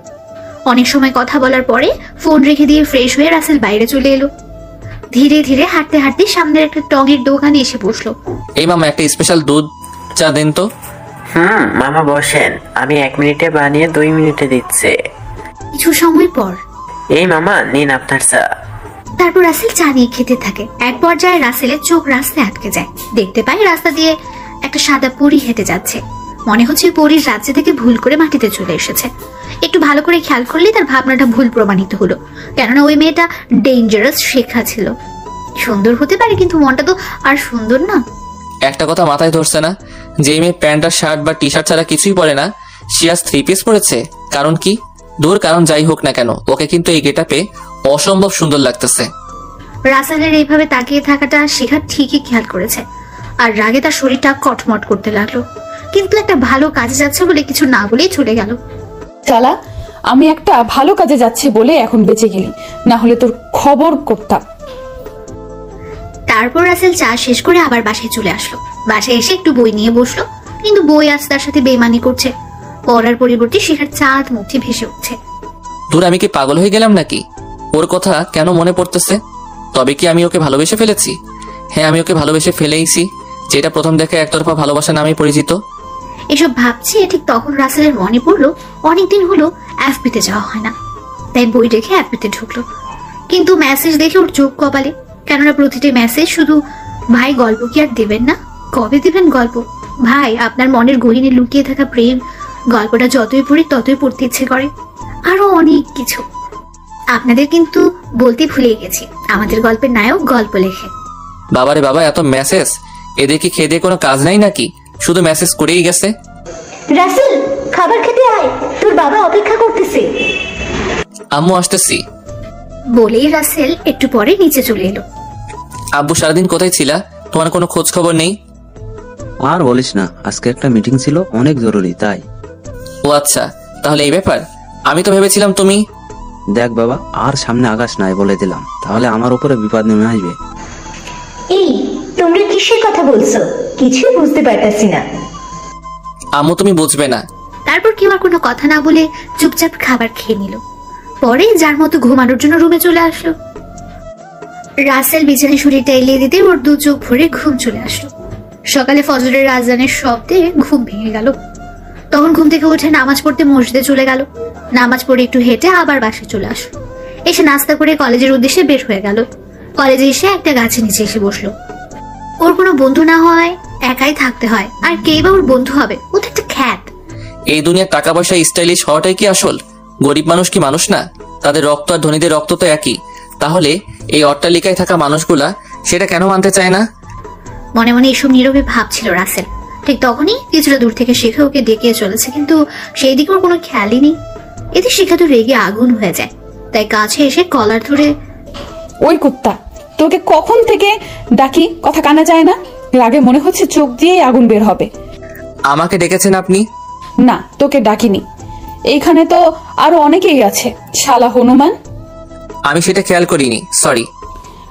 অনেক সময় কথা বলার পরে ফোন রেখে দিয়ে ফ্রেশ হয়ে রাসেল বাইরে চলে এলো। ধীরে ধীরে হাঁটতে হাঁটতে সামনের একটা টঙের দোকানে এসে বসলো।
এই মামা, একটা স্পেশাল দুধ চা দেন তো।
মামা বসেন, আমি 1 মিনিটে বানিয়ে 2 মিনিটে দিচ্ছে।
কিছু সময় পর
এই মামা নিন আপনার চা।
তারপর রাসেল চা নিয়ে খেতে থাকে। এক পর্যায়ে রাসেলের চোখ রাস্তায় আটকে যায়। দেখতে পায় রাস্তা দিয়ে একটা সাদা পরী হেঁটে যাচ্ছে। মনে হচ্ছে পরীর রাজ্য থেকে ভুল করে মাটিতে চলে এসেছে। একটু ভালো করে খেয়াল করলে তার ভাবনাটা ভুল প্রমাণিত হলো, কেননা ওই মেয়েটা ডেঞ্জারাস শেখা ছিল। সুন্দর হতে পারে, কিন্তু মনটা তো আর সুন্দর না।
একটা কথা মাথায় ধরছে না, যে মেয়ে প্যান্ট আর শার্ট বা টি শার্ট ছাড়া কিছুই পরে না, সে আজ 3 পিস পরেছে। কারণ কি? দূর কারণ যাই হোক না কেন, ওকে কিন্তু এই গেটআপে অসম্ভব সুন্দর লাগতেছে।
রাসেলের এইভাবে তাকিয়ে থাকাটা শেখা ঠিকই খেয়াল করেছে, আর রাগে তার শরীরটা কটমট করতে লাগলো। কিন্তু একটা ভালো কাজে যাচ্ছে বলে কিছু না বলেই চলে গেল।
চালা, আমি একটা ভালো কাজে যাচ্ছি বলে এখন বেঁচে গেলি, না হলে তোর খবর করতাম।
তারপর রাসেল চা শেষ করে আবার বাসায় চলে আসলো। বাসায় এসে একটু বই নিয়ে বসলো, কিন্তু বই আজ তার সাথে বেমানি করছে। পড়ার পরিবর্তে শেখার চাঁদ মুঠে ভেসে উঠছে।
দূর, আমি কি পাগল হয়ে গেলাম নাকি? ওর কথা কেন মনে পড়তেছে? তবে কি আমি ওকে ভালোবেসে ফেলেছি? হ্যাঁ, আমি ওকে ভালোবেসে ফেলেইছি, যেটা প্রথম দেখে একতরফা ভালোবাসা নামে পরিচিত।
এসব ভাবছে ঠিক তখন রাসেলের মনে পড়লো অনেকদিন হলো এফবিতে যাওয়া হয় না। তাই বই রেখে এফবিতে ঢুকলো, কিন্তু মেসেজ দেখে ওর চোখ কপালে। কেননা প্রতিটি মেসেজ শুধু ভাই গল্প কি আর দেবেন না? কবে দিবেন গল্প? ভাই, আপনার মনের গহীনে লুকিয়ে থাকা প্রেম গল্পটা যতই পড়ি ততই পড়তে ইচ্ছে করে। আরো অনেক কিছু। আপনাদের কিন্তু বলতে ভুলে গেছি, আমাদের গল্পের নায়ক গল্প লেখে।
বাবারে বাবা, এত মেসেজ! এদের কি খেয়ে দিয়ে কোনো কাজ নাই নাকি? শুধু মেসেজ করেই গেছে।
রাসেল, খাবার খেতে আয়, তোর বাবা অপেক্ষা করতেছে।
আম্মু আসতেছি
বলেই রাসেল একটু পরে নিচে চলে এলো।
আব্বু, সারাদিন কোথায় ছিলা? তোমার কোনো খোঁজ খবর নেই?
আর বলিস না, আজকে একটা মিটিং ছিল, অনেক জরুরি তাই।
ও আচ্ছা, তাহলে এই ব্যাপার। আমি তো ভেবেছিলাম তুমি।
দেখ বাবা, আর সামনে আগাস নাই বলে দিলাম, তাহলে আমার উপরে বিপদ নেমে আসবে।
এই, তোমরা কিসের কথা বলছো? কিছুই বুঝতে পারতাছি না।
আম্মু, তুমি বুঝবে না।
তারপর কেউ আর কোনো কথা না বলে চুপচাপ খাবার খেয়ে নিল। পরে যার মতো ঘুমানোর জন্য রুমে চলে আসলো। রাসেল বিছানায় শরীরটা এলিয়ে দিতে ওর 2 চোখ ভরে ঘুম চলে আসলো। সকালে ফজরের আজানের শব্দে ঘুম ভেঙে গেল। তখন ঘুম থেকে উঠে নামাজ পড়তে মসজিদে চলে গেল। নামাজ পড়ে একটু হেঁটে আবার বাসায় চলে আসলো। এসে নাস্তা করে কলেজের উদ্দেশ্যে বের হয়ে গেল। কলেজে এসে একটা গাছের নিচে এসে বসলো। ওর কোনো বন্ধু না হয়, একাই থাকতে হয়, আর কে বা ওর বন্ধু হবে? ও তো একটা খ্যাত।
এই দুনিয়ার টাকা পয়সা স্টাইলিশ হওয়াটাই কি আসল? গরিব মানুষ কি মানুষ না? তাদের রক্ত আর ধনীদের রক্ত তো একই। তাহলে এই অট্টালিকায় থাকা মানুষগুলা সেটা কেন মানতে চায় না?
মনে মনে এসব নীরবে ভাবছিল রাসেল। ঠিক তখনই কিছুটা দূর থেকে শিখা ওকে ডেকে চলেছে, কিন্তু সেই দিকে ওর কোনো খেয়ালই নেই। এতে শিখা তো রেগে আগুন হয়ে যায়, তাই কাছে এসে কলার ধরে,
ওই কুত্তা, তোকে কখন থেকে ডাকি, কথা কানা যায় না? রাগে মনে হচ্ছে চোখ দিয়েই আগুন বের হবে।
আমাকে ডেকেছেন আপনি?
না, তোকে ডাকিনি। এইখানে তো আরো অনেকেই আছে। শালা হনুমান।
আমি সেটা খেয়াল করিনি, সরি।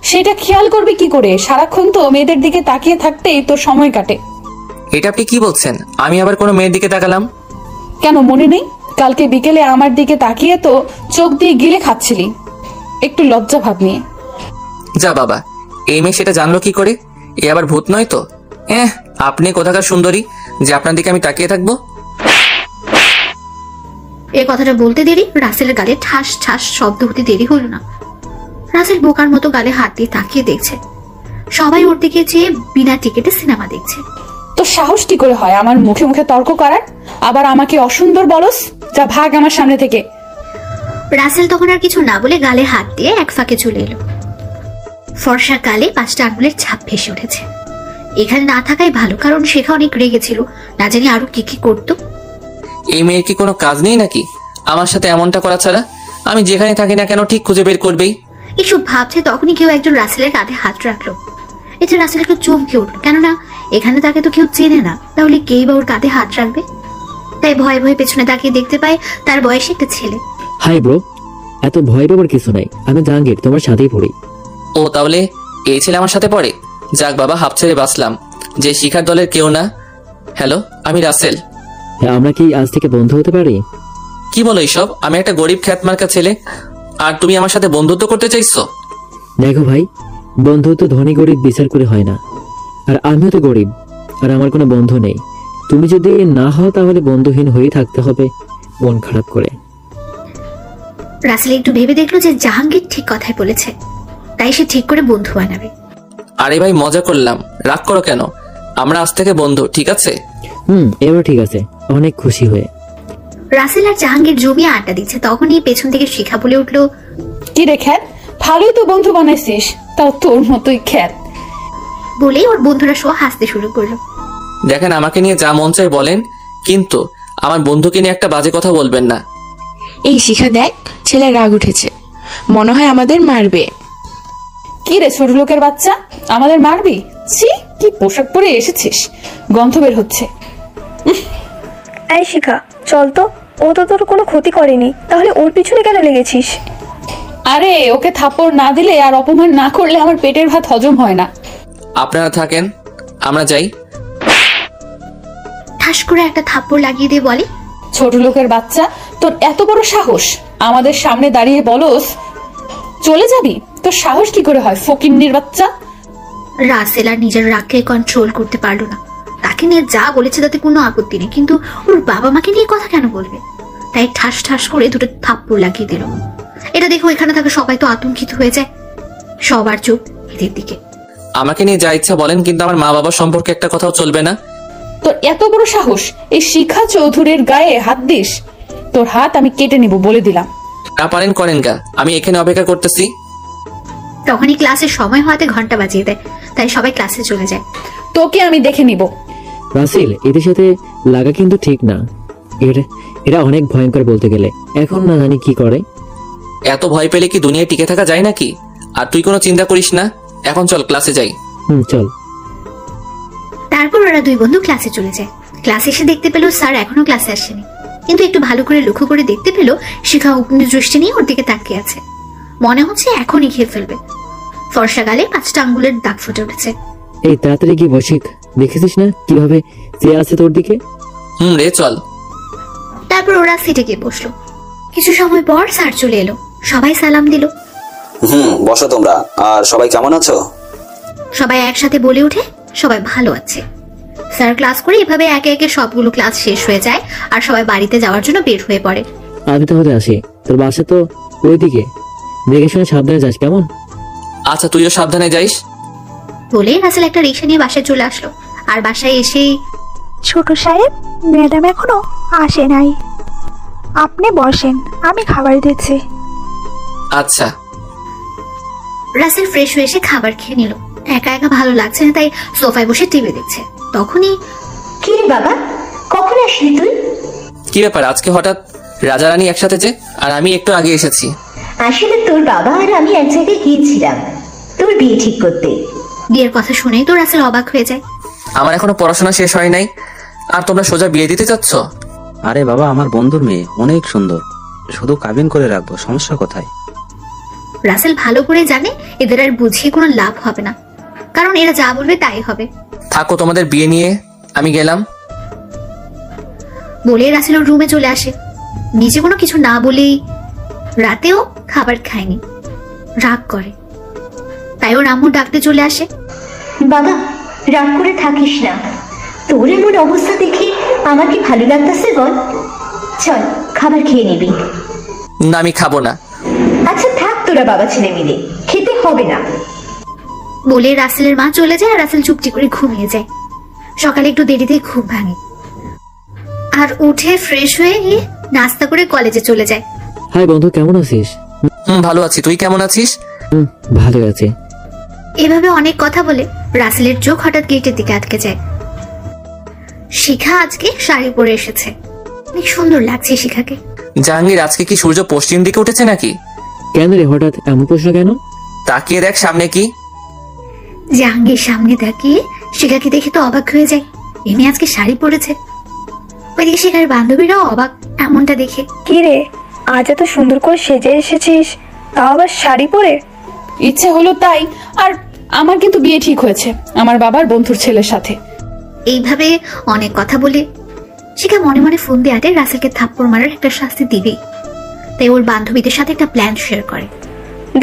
সেটা খেয়াল করবি কি করে? সারাক্ষণ তো মেয়েদের দিকে তাকিয়ে থাকতেই তোর সময় কাটে।
এটা আপনি কি বলছেন? আমি আবার কোনো মেয়ের দিকে তাকালাম?
কেন মনে নেই? কালকে বিকেলে আমার দিকে তাকিয়ে তো চোখ দিয়ে গিলে খাচ্ছিলি, একটু লজ্জা ভাব নিয়ে।
যা বাবা, এই মেয়ে সেটা জানলো কি করে? এ আবার ভূত নয় তো? আপনি কোথাকার সুন্দরী যে আপনার দিকে আমি তাকিয়ে থাকবো?
এ কথাটা বলতে দেরি রাসেলের গালে ঠাস ঠাস শব্দ হতে দেরি হলো না। রাসেল বোকার মতো গালে হাত দিয়ে তাকিয়ে দেখছে। সবাই ওর দিকে চেয়ে বিনা টিকেটে সিনেমা দেখছে।
তো সাহস কি করে হয় আমার মুখে মুখে তর্ক করার? আবার আমাকে অসুন্দর বলস? যা ভাগ আমার সামনে থেকে।
রাসেল তখন আর কিছু না বলে গালে হাত দিয়ে এক ফাঁকে চলে এলো। ফর্সা গালে 5টা আঙুলের ছাপ ভেসে উঠেছে। এখানে না থাকাই ভালো, কারণ শেখা অনেক রেগেছিল, না জানি আরো কি কি করতো।
এই মেয়ের কি কোনো কাজ নেই নাকি আমার সাথে এমনটা করা ছাড়া? আমি যেখানে থাকি না কেন ঠিক খুঁজে বের করবেই।
এসব ভাবছে তখনই কেউ একজন রাসেলের কাঁধে হাত রাখলো। এতে রাসেল একটু চমকে উঠল, কেননা এখানে তাকে তো কেউ চেনে না, তাহলে কেই বা ওর কাঁধে হাত রাখবে। তাই ভয়ে ভয়ে পেছনে তাকিয়ে দেখতে পায় তার বয়সী একটা ছেলে।
হাই ব্রো, এত ভয় পাবার কিছু নাই, আমি জাহাঙ্গীর, তোমার সাথেই পড়ি।
ও তাহলে এই ছেলে আমার সাথে পড়ে? যাক বাবা, হাফ ছেড়ে বাঁচলাম যে শিখার দলের কেউ না। হ্যালো, আমি রাসেল।
হ্যাঁ, আমরা কি আজ থেকে বন্ধু হতে পারি?
কি বলো এইসব? আমি একটা গরিব খ্যাতমার্কা ছেলে, আর তুমি আমার সাথে বন্ধুত্ব করতে চাইছো?
দেখো ভাই, বন্ধুত্ব ধনী গরিব বিচার করে হয় না, আর আমিও তো গরিব, আর আমার কোনো বন্ধু নেই। তুমি যদি না হও তাহলে বন্ধুহীন হয়েই থাকতে হবে মন খারাপ করে।
রাসেল একটু ভেবে দেখলো যে জাহাঙ্গীর ঠিক কথাই বলেছে, তাই সে ঠিক করে বন্ধু বানাবে।
আরে ভাই, মজা করলাম, রাগ করো কেন? আমরা আজ থেকে বন্ধু, ঠিক আছে?
এবার ঠিক আছে, অনেক খুশি হয়ে।
রাসেল আর জাহাঙ্গীর জমিয়ে আড্ডা দিচ্ছে, তখনই পেছন থেকে শিখা বলে উঠলো,
কি রে খ্যাত, ভালোই তো বন্ধু বানাইছিস, তাও তোর মতোই খ্যাত।
বলেই ওর বন্ধুরা সহ হাসতে শুরু করলো।
দেখেন, আমাকে নিয়ে যা মন চায় বলেন, কিন্তু আমার বন্ধুকে নিয়ে একটা বাজে কথা বলবেন না।
এই শিখা দেখ, ছেলে রাগ উঠেছে, মনে হয় আমাদের মারবে।
কি রে ছোট লোকের বাচ্চা, আমাদের মারবি? ছি, কি পোশাক পরে এসেছিস, গন্ধ বের হচ্ছে।
এই শিখা, চল তো, ও তো তোর কোনো ক্ষতি করেনি, তাহলে ওর পিছনে কেন লেগেছিস?
আরে ওকে থাপ্পড় না দিলে আর অপমান না করলে আমার পেটের ভাত হজম হয় না।
আপনারা থাকেন, আমরা যাই।
ঠাস করে একটা থাপ্পড় লাগিয়ে দিয়ে বলে,
ছোট লোকের বাচ্চা, তোর এত বড় সাহস, আমাদের সামনে দাঁড়িয়ে বলস চলে যাবি? তোর সাহস কি করে হয়, ফকিন্নির বাচ্চা!
রাসেল আর নিজের রাগকে কন্ট্রোল করতে পারলো না। তাকে নিয়ে যা বলেছে তাতে কোনো আপত্তি নেই, কিন্তু ওর বাবা মাকে নিয়ে কথা কেন বলবে? তাই ঠাস ঠাস করে দুটো থাপ্পড় লাগিয়ে দিল। এটা দেখো এখানে থাকা সবাই তো আতঙ্কিত হয়ে যায়, সবার চোখ এদের দিকে।
আমাকে নিয়ে যা ইচ্ছা বলেন, কিন্তু আমার মা বাবা সম্পর্কে একটা কথাও চলবে না।
তোর এত বড় সাহস, এই শিখা চৌধুরীর গায়ে হাত দিস? তোর হাত আমি কেটে নিব, বলে দিলাম।
না পারেন করেন গা, আমি এখানে অপেক্ষা করতেছি।
তখনই ক্লাসের সময় হওয়াতে ঘন্টা বাজিয়ে দেয়, তাই সবাই ক্লাসে চলে যায়।
তোকে আমি দেখে নিব।
রাসেল, এদের সাথে লাগা কিন্তু ঠিক না, এরা অনেক ভয়ঙ্কর বলতে গেলে। এখন না জানি কি করে।
এত ভয় পেলে কি দুনিয়ায় টিকে থাকা যায় নাকি? আর তুই কোনো চিন্তা করিস না, এখন চল ক্লাসে যাই।
চল।
তারপর ওরা দুই বন্ধু ক্লাসে চলে যায়। ক্লাসে এসে দেখতে পেল স্যার এখনো ক্লাসে আসেনি, কিন্তু একটু ভালো করে লক্ষ্য করে দেখতে পেল শিখা অগ্নি দৃষ্টি নিয়ে ওর দিকে তাকিয়ে আছে। মনে হচ্ছে এখনই খেয়ে ফেলবে। ফর্সা গালে 5টা আঙ্গুলের দাগ ফুটে উঠেছে।
এই তাড়াতাড়ি কি বসিক, দেখেছিস না কিভাবে চেয়ে আছে তোর দিকে?
রে চল।
তারপর ওরা সিটে গিয়ে বসলো। কিছু সময় পর স্যার চলে এলো, সবাই সালাম দিল।
বসো তোমরা। আর সবাই কেমন আছো?
সবাই একসাথে বলে উঠে, সবাই ভালো আছে। স্যার ক্লাস করে এভাবে একে একে সবগুলো ক্লাস শেষ হয়ে যায়, আর সবাই বাড়িতে যাওয়ার জন্য বের হয়ে পড়ে।
আমি তাহলে আসি, তোর বাসা তো ওইদিকে, দেখে শুনে সাবধানে যাস, কেমন?
আচ্ছা, তুইও সাবধানে যাইস।
বলে রাসেল একটা রিক্সা নিয়ে বাসায় চলে আসলো। আর বাসায় এসে,
ছোট সাহেব, ম্যাডাম এখনো আসে নাই, আপনি বসেন, আমি খাবার দিচ্ছি।
আচ্ছা।
রাসেল ফ্রেশ হয়ে এসে খাবার খেয়ে নিল। একা একা ভালো লাগছে না, তাই সোফায় বসে টিভি দেখছে। তখনই,
কি রে বাবা, কখন আসলি তুই?
কি ব্যাপার আজকে হঠাৎ? রাজা রানী একসাথে যে, আর আমি একটু আগে এসেছি।
আসলে তোর বাবা আর আমি এক জায়গায় গিয়েছিলাম তোর বিয়ে ঠিক করতে।
বিয়ের কথা শুনেই তো রাসেল অবাক হয়ে যায়।
আমার এখনো পড়াশোনা শেষ হয় নাই, আর তোমরা সোজা বিয়ে দিতে চাচ্ছ?
আরে বাবা, আমার বন্ধুর মেয়ে অনেক সুন্দর, শুধু কাবিন করে রাখবো, সমস্যা কোথায়?
রাসেল ভালো করে জানে এদের আর বুঝিয়ে কোনো লাভ হবে না, কারণ এরা যা বলবে তাই হবে।
থাকো তোমাদের বিয়ে নিয়ে, আমি গেলাম।
বলে রাসেল ওর রুমে চলে আসে। নিজে কোনো কিছু না বলেই রাতেও খাবার খায়নি, রাগ করে। তাই ওর আম্মু ডাকতে চলে আসে।
বাবা, রাগ করে থাকিস না, তোর এমন অবস্থা দেখে আমার কি ভালো লাগতেছে বল? চল খাবার খেয়ে নিবি।
না, আমি খাবো না।
আচ্ছা থাক, তোরা বাবা ছেলে মিলে, খেতে হবে না।
বলে রাসেলের মা চলে যায়, আর রাসেল চুপটি করে ঘুমিয়ে যায়। সকালে একটু দেরিতে ঘুম ভাঙে, আর উঠে ফ্রেশ হয়ে নাস্তা করে কলেজে চলে যায়।
হাই বন্ধু, কেমন আছিস?
ভালো আছি, তুই কেমন আছিস?
ভালো আছি।
এভাবে অনেক কথা বলে রাসেলের চোখ হঠাৎ গেটের দিকে আটকে যায়। শিখা আজকে শাড়ি পরে এসেছে, অনেক সুন্দর লাগছে শিখাকে।
জাহাঙ্গীর, আজকে কি সূর্য পশ্চিম দিকে উঠেছে নাকি?
কেন রে, হঠাৎ এমন প্রশ্ন কেন?
তাকিয়ে দেখ সামনে কি।
জাহাঙ্গীর সামনে তাকিয়ে শিখাকে দেখে তো অবাক হয়ে যায়, এমনি আজকে শাড়ি পরেছে। ওইদিকে শিখার বান্ধবীরাও অবাক এমনটা দেখে।
কি রে, আজ এত সুন্দর করে সেজে এসেছিস, তাও আবার শাড়ি পরে?
ইচ্ছে হলো তাই। আর আমার কিন্তু বিয়ে ঠিক হয়েছে আমার বাবার বন্ধুর ছেলের সাথে।
এইভাবে অনেক কথা বলে শিখা মনে মনে ফোন দিয়ে আটে রাসেলকে থাপ্পড় মারার একটা শাস্তি দিবেই। তাই ওর বান্ধবীদের সাথে একটা প্ল্যান শেয়ার করে।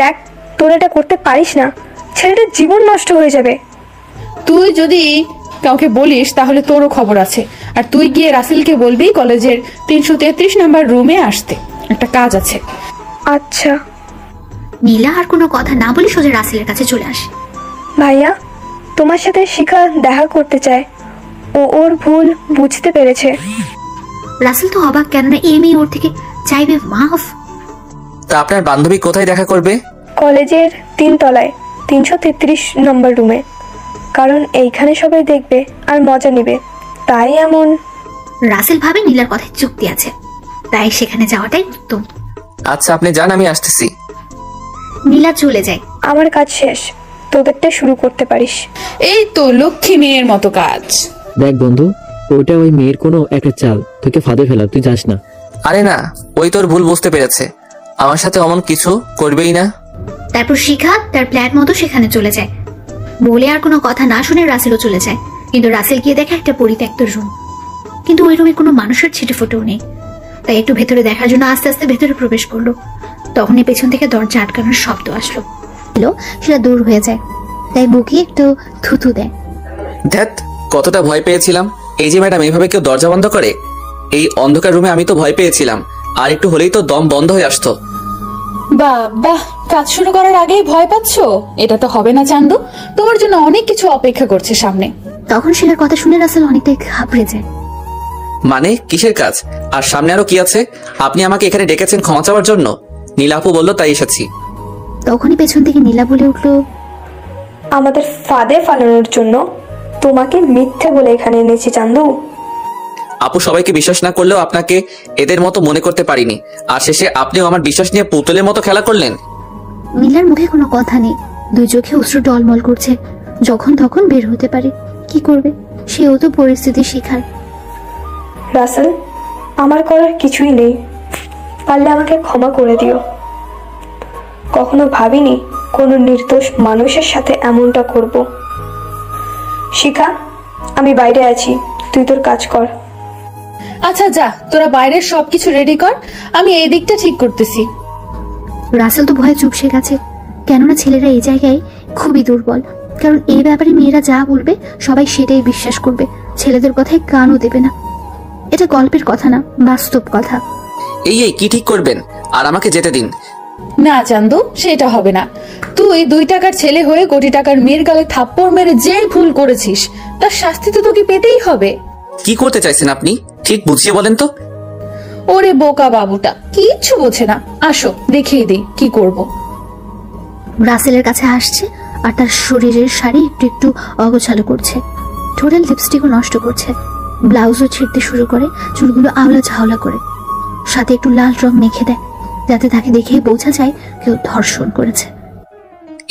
দেখ, তোর এটা করতে পারিস না, ছেলেটার জীবন নষ্ট হয়ে যাবে।
তুই যদি কাউকে বলিস তাহলে তোরও খবর আছে। আর তুই গিয়ে রাসেলকে বলবি কলেজের 333 নাম্বার রুমে আসতে, একটা কাজ আছে।
আচ্ছা।
নীলা আর কোনো কথা না বলে সোজা রাসেলের কাছে চলে আসে।
ভাইয়া, তোমার সাথে শিখা দেখা করতে চায়, ও ওর ভুল বুঝতে পেরেছে।
রাসেল তো অবাক, কেননা এই মেয়ে ওর থেকে চাইবে মাফ।
তা আপনার বান্ধবী কোথায় দেখা করবে?
কলেজের 3 তলায় 333 নম্বর রুমে, কারণ এইখানে সবাই দেখবে আর মজা নেবে, তাই এমন।
রাসেল ভাবে নীলার কথায় যুক্তি আছে, তাই সেখানে যাওয়াটাই উত্তম।
আচ্ছা, আপনি যান, আমি আসতেছি।
নীলা চলে যায়।
আমার কাজ শেষ, তোদেরটা শুরু করতে পারিস।
এই তো লক্ষ্মী মেয়ের মতো কাজ।
দেখ বন্ধু, ওটা ওই মেয়ের কোনো একটা চাল, তোকে ফাঁদে ফেলা, তুই যাস না।
আরে না, ওই তোর ভুল বুঝতে পেরেছে, আমার সাথে অমন কিছু করবেই না।
তারপর শিখা তার প্ল্যান মতো সেখানে চলে যায়। বলে আর কোনো কথা না শুনে রাসেলও চলে যায়। কিন্তু রাসেল গিয়ে দেখে একটা পরিত্যক্ত রুম, কিন্তু ওই রুমে কোনো মানুষের ছিটে ফোটেও নেই। তাই একটু ভেতরে দেখার জন্য আস্তে আস্তে ভেতরে প্রবেশ করলো। তখনই পেছন থেকে দরজা আটকানোর শব্দ আসলো। সেটা দূর হয়ে যায়, তাই বুকে একটু থুথু দেয়।
ধ্যাত, কতটা ভয় পেয়েছিলাম। এই যে ম্যাডাম, এইভাবে কেউ দরজা বন্ধ করে? এই অন্ধকার রুমে আমি তো ভয় পেয়েছিলাম, আর একটু হলেই তো দম বন্ধ হয়ে আসতো।
বাহ, কাজ শুরু করার আগেই ভয় পাচ্ছো? এটা তো হবে না চান্দু, তোমার জন্য অনেক কিছু অপেক্ষা করছে সামনে।
তখন শিলার কথা শুনে রাসেল অনেকটাই ঘাবড়ে যায়।
মানে কিসের কাজ? আর সামনে আরো কি আছে? আপনি আমাকে এখানে ডেকেছেন ক্ষমা চাওয়ার জন্য? নীলাপু বললো তাই এসেছি।
তখনই পেছন থেকে নীলা বলে উঠলো,
আমাদের ফাঁদে ফালানোর জন্য তোমাকে মিথ্যে বলে এখানে এনেছি চান্দু।
আপু, সবাইকে বিশ্বাস না করলেও আপনাকে এদের মতো মনে করতে পারিনি, আর শেষে আপনিও আমার বিশ্বাস নিয়ে পুতুলের মতো খেলা করলেন।
নীলার মুখে কোনো কথা নেই, দুই চোখে অশ্রু টলমল করছে। যখন তখন বের হতে পারে, কি করবে? সেও তো পরিস্থিতি শিখার।
রাসেল, আমার করার কিছুই নেই, পারলে আমাকে ক্ষমা করে দিও। কখনো ভাবিনি কোনো নির্দোষ মানুষের সাথে এমনটা করব। শিখা, আমি বাইরে আছি, তুই তোর কাজ কর।
আচ্ছা যা, তোরা বাইরের সবকিছু রেডি কর, আমি এই দিকটা ঠিক করতেছি।
রাসেল তো ভয়ে চুপসে গেছে, কেননা ছেলেরা এই জায়গায় খুবই দুর্বল। কারণ এই ব্যাপারে মেয়েরা যা বলবে সবাই সেটাই বিশ্বাস করবে, ছেলেদের কথায় কানও দেবে না। এটা গল্পের কথা না, বাস্তব কথা।
এই কি ঠিক করবেন? আর আমাকে যেতে দিন।
না চান্দু, সেটা হবে না। তুই 2 টাকার ছেলে হয়ে কোটি টাকার মেয়ের গালে থাপ্পড় মেরে যে ভুল করেছিস, তার শাস্তি তো তোকে পেতেই হবে।
কি করতে চাইছেন আপনি? ঠিক বুঝিয়ে বলেন তো।
ওরে বোকা বাবুটা, কিচ্ছু বোঝে না। আসো দেখিয়ে দিই কি করব।
রাসেলের কাছে আসছে আর তার শরীরের শাড়ি একটু একটু অগোছালো করছে, ঠোঁটের লিপস্টিকও নষ্ট করছে, ব্লাউজও ছিঁড়তে শুরু করে, চুলগুলো আওলা ঝাওলা করে, সাথে একটু লাল রং মেখে দেয়, যাতে তাকে দেখেই বোঝা যায় কেউ ধর্ষণ করেছে।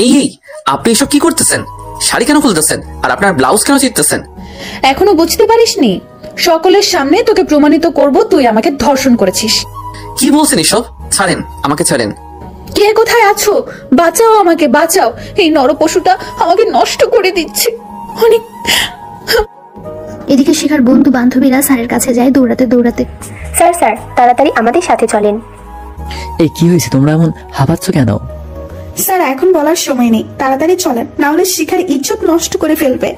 এই আপনি এসব কি করতেছেন? শাড়ি কেন খুলতেছেন? আর আপনার ব্লাউজ কেন ছিঁড়তেছেন?
এখনো বুঝতে পারিসনি? সকলের সামনে তোকে প্রমাণিত করব তুই আমাকে ধর্ষণ করেছিস।
কি বলছেন এসব? ছাড়েন, আমাকে ছাড়েন।
কে কোথায় আছো? বাঁচাও আমাকে, বাঁচাও। এই নরপশুটা আমাকে নষ্ট করে দিচ্ছে অনেক।
এদিকে শিখার বন্ধু বান্ধবীরা স্যারের কাছে যায় দৌড়াতে দৌড়াতে।
স্যার স্যার, তাড়াতাড়ি আমাদের সাথে চলেন।
এই কি হয়েছে, তোমরা এমন হাঁপাচ্ছ কেন?
স্যার, এখন বলার সময় নেই, তাড়াতাড়ি চলেন, না হলে শিখার ইজ্জত নষ্ট করে ফেলবে।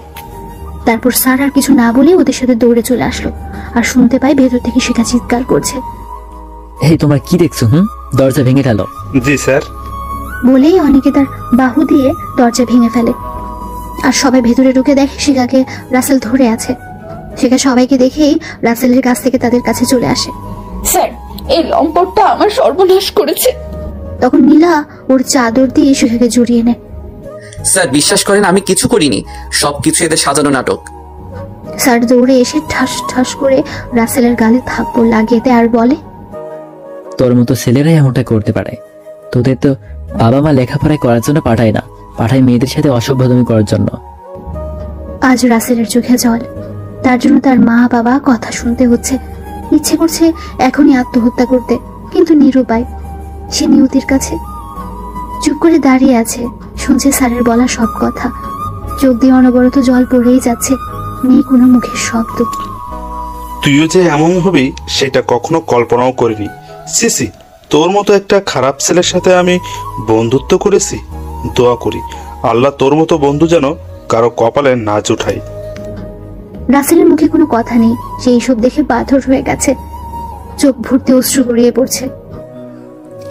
তারপর স্যার আর কিছু না বলে ওদের সাথে দৌড়ে চলে আসলো, আর শুনতে পাই ভেতর থেকে শিখা চিৎকার করছে।
এই তোমরা কি দেখছো? দরজা ভেঙে গেল।
জি স্যার।
বলেই অনেকে তার বাহু দিয়ে দরজা ভেঙে ফেলে, আর সবাই ভেতরে ঢুকে দেখে শিখাকে রাসেল ধরে আছে। শিখা সবাইকে দেখেই রাসেলের কাছ থেকে তাদের কাছে চলে আসে।
স্যার, এই লম্পটটা আমার সর্বনাশ করেছে।
তখন নীলা ওর চাদর দিয়ে শিখাকে জড়িয়ে নেয়।
স্যার, বিশ্বাস করেন আমি কিছু করিনি, সবকিছু এদের সাজানো নাটক।
স্যার দৌড়ে এসে ঠাস ঠাস করে রাসেলের গালে থাপ্পড় লাগিয়ে দেয় আর বলে,
তোর মতো ছেলেরাই এমনটা করতে পারে। তোদের তো বাবা মা লেখাপড়ায় করার জন্য পাঠায় না, পাঠায় মেয়েদের সাথে অসভ্যতামি করার জন্য।
আজ রাসেলের চোখে জল। তার জন্য তার মা বাবা কথা শুনতে হচ্ছে। ইচ্ছে করছে এখনই আত্মহত্যা করতে, কিন্তু নিরুপায়। সে নিয়তির কাছে চুপ করে দাঁড়িয়ে আছে, শুনছে স্যারের বলা সব কথা। চোখ দিয়ে অনবরত জল পড়েই যাচ্ছে, নেই কোনো মুখের শব্দ।
তুইও যে এমন হবি সেটা কখনো কল্পনাও করিনি। সিসি, তোর মতো একটা খারাপ ছেলের সাথে আমি বন্ধুত্ব করেছি। দোয়া করি আল্লাহ তোর মতো বন্ধু যেন কারো কপালে না জুঠাই।
রাসেলের মুখে কোনো কথা নেই। সে এইসব দেখে পাথর হয়ে গেছে, চোখ ভর্তি অশ্রু গড়িয়ে পড়ছে।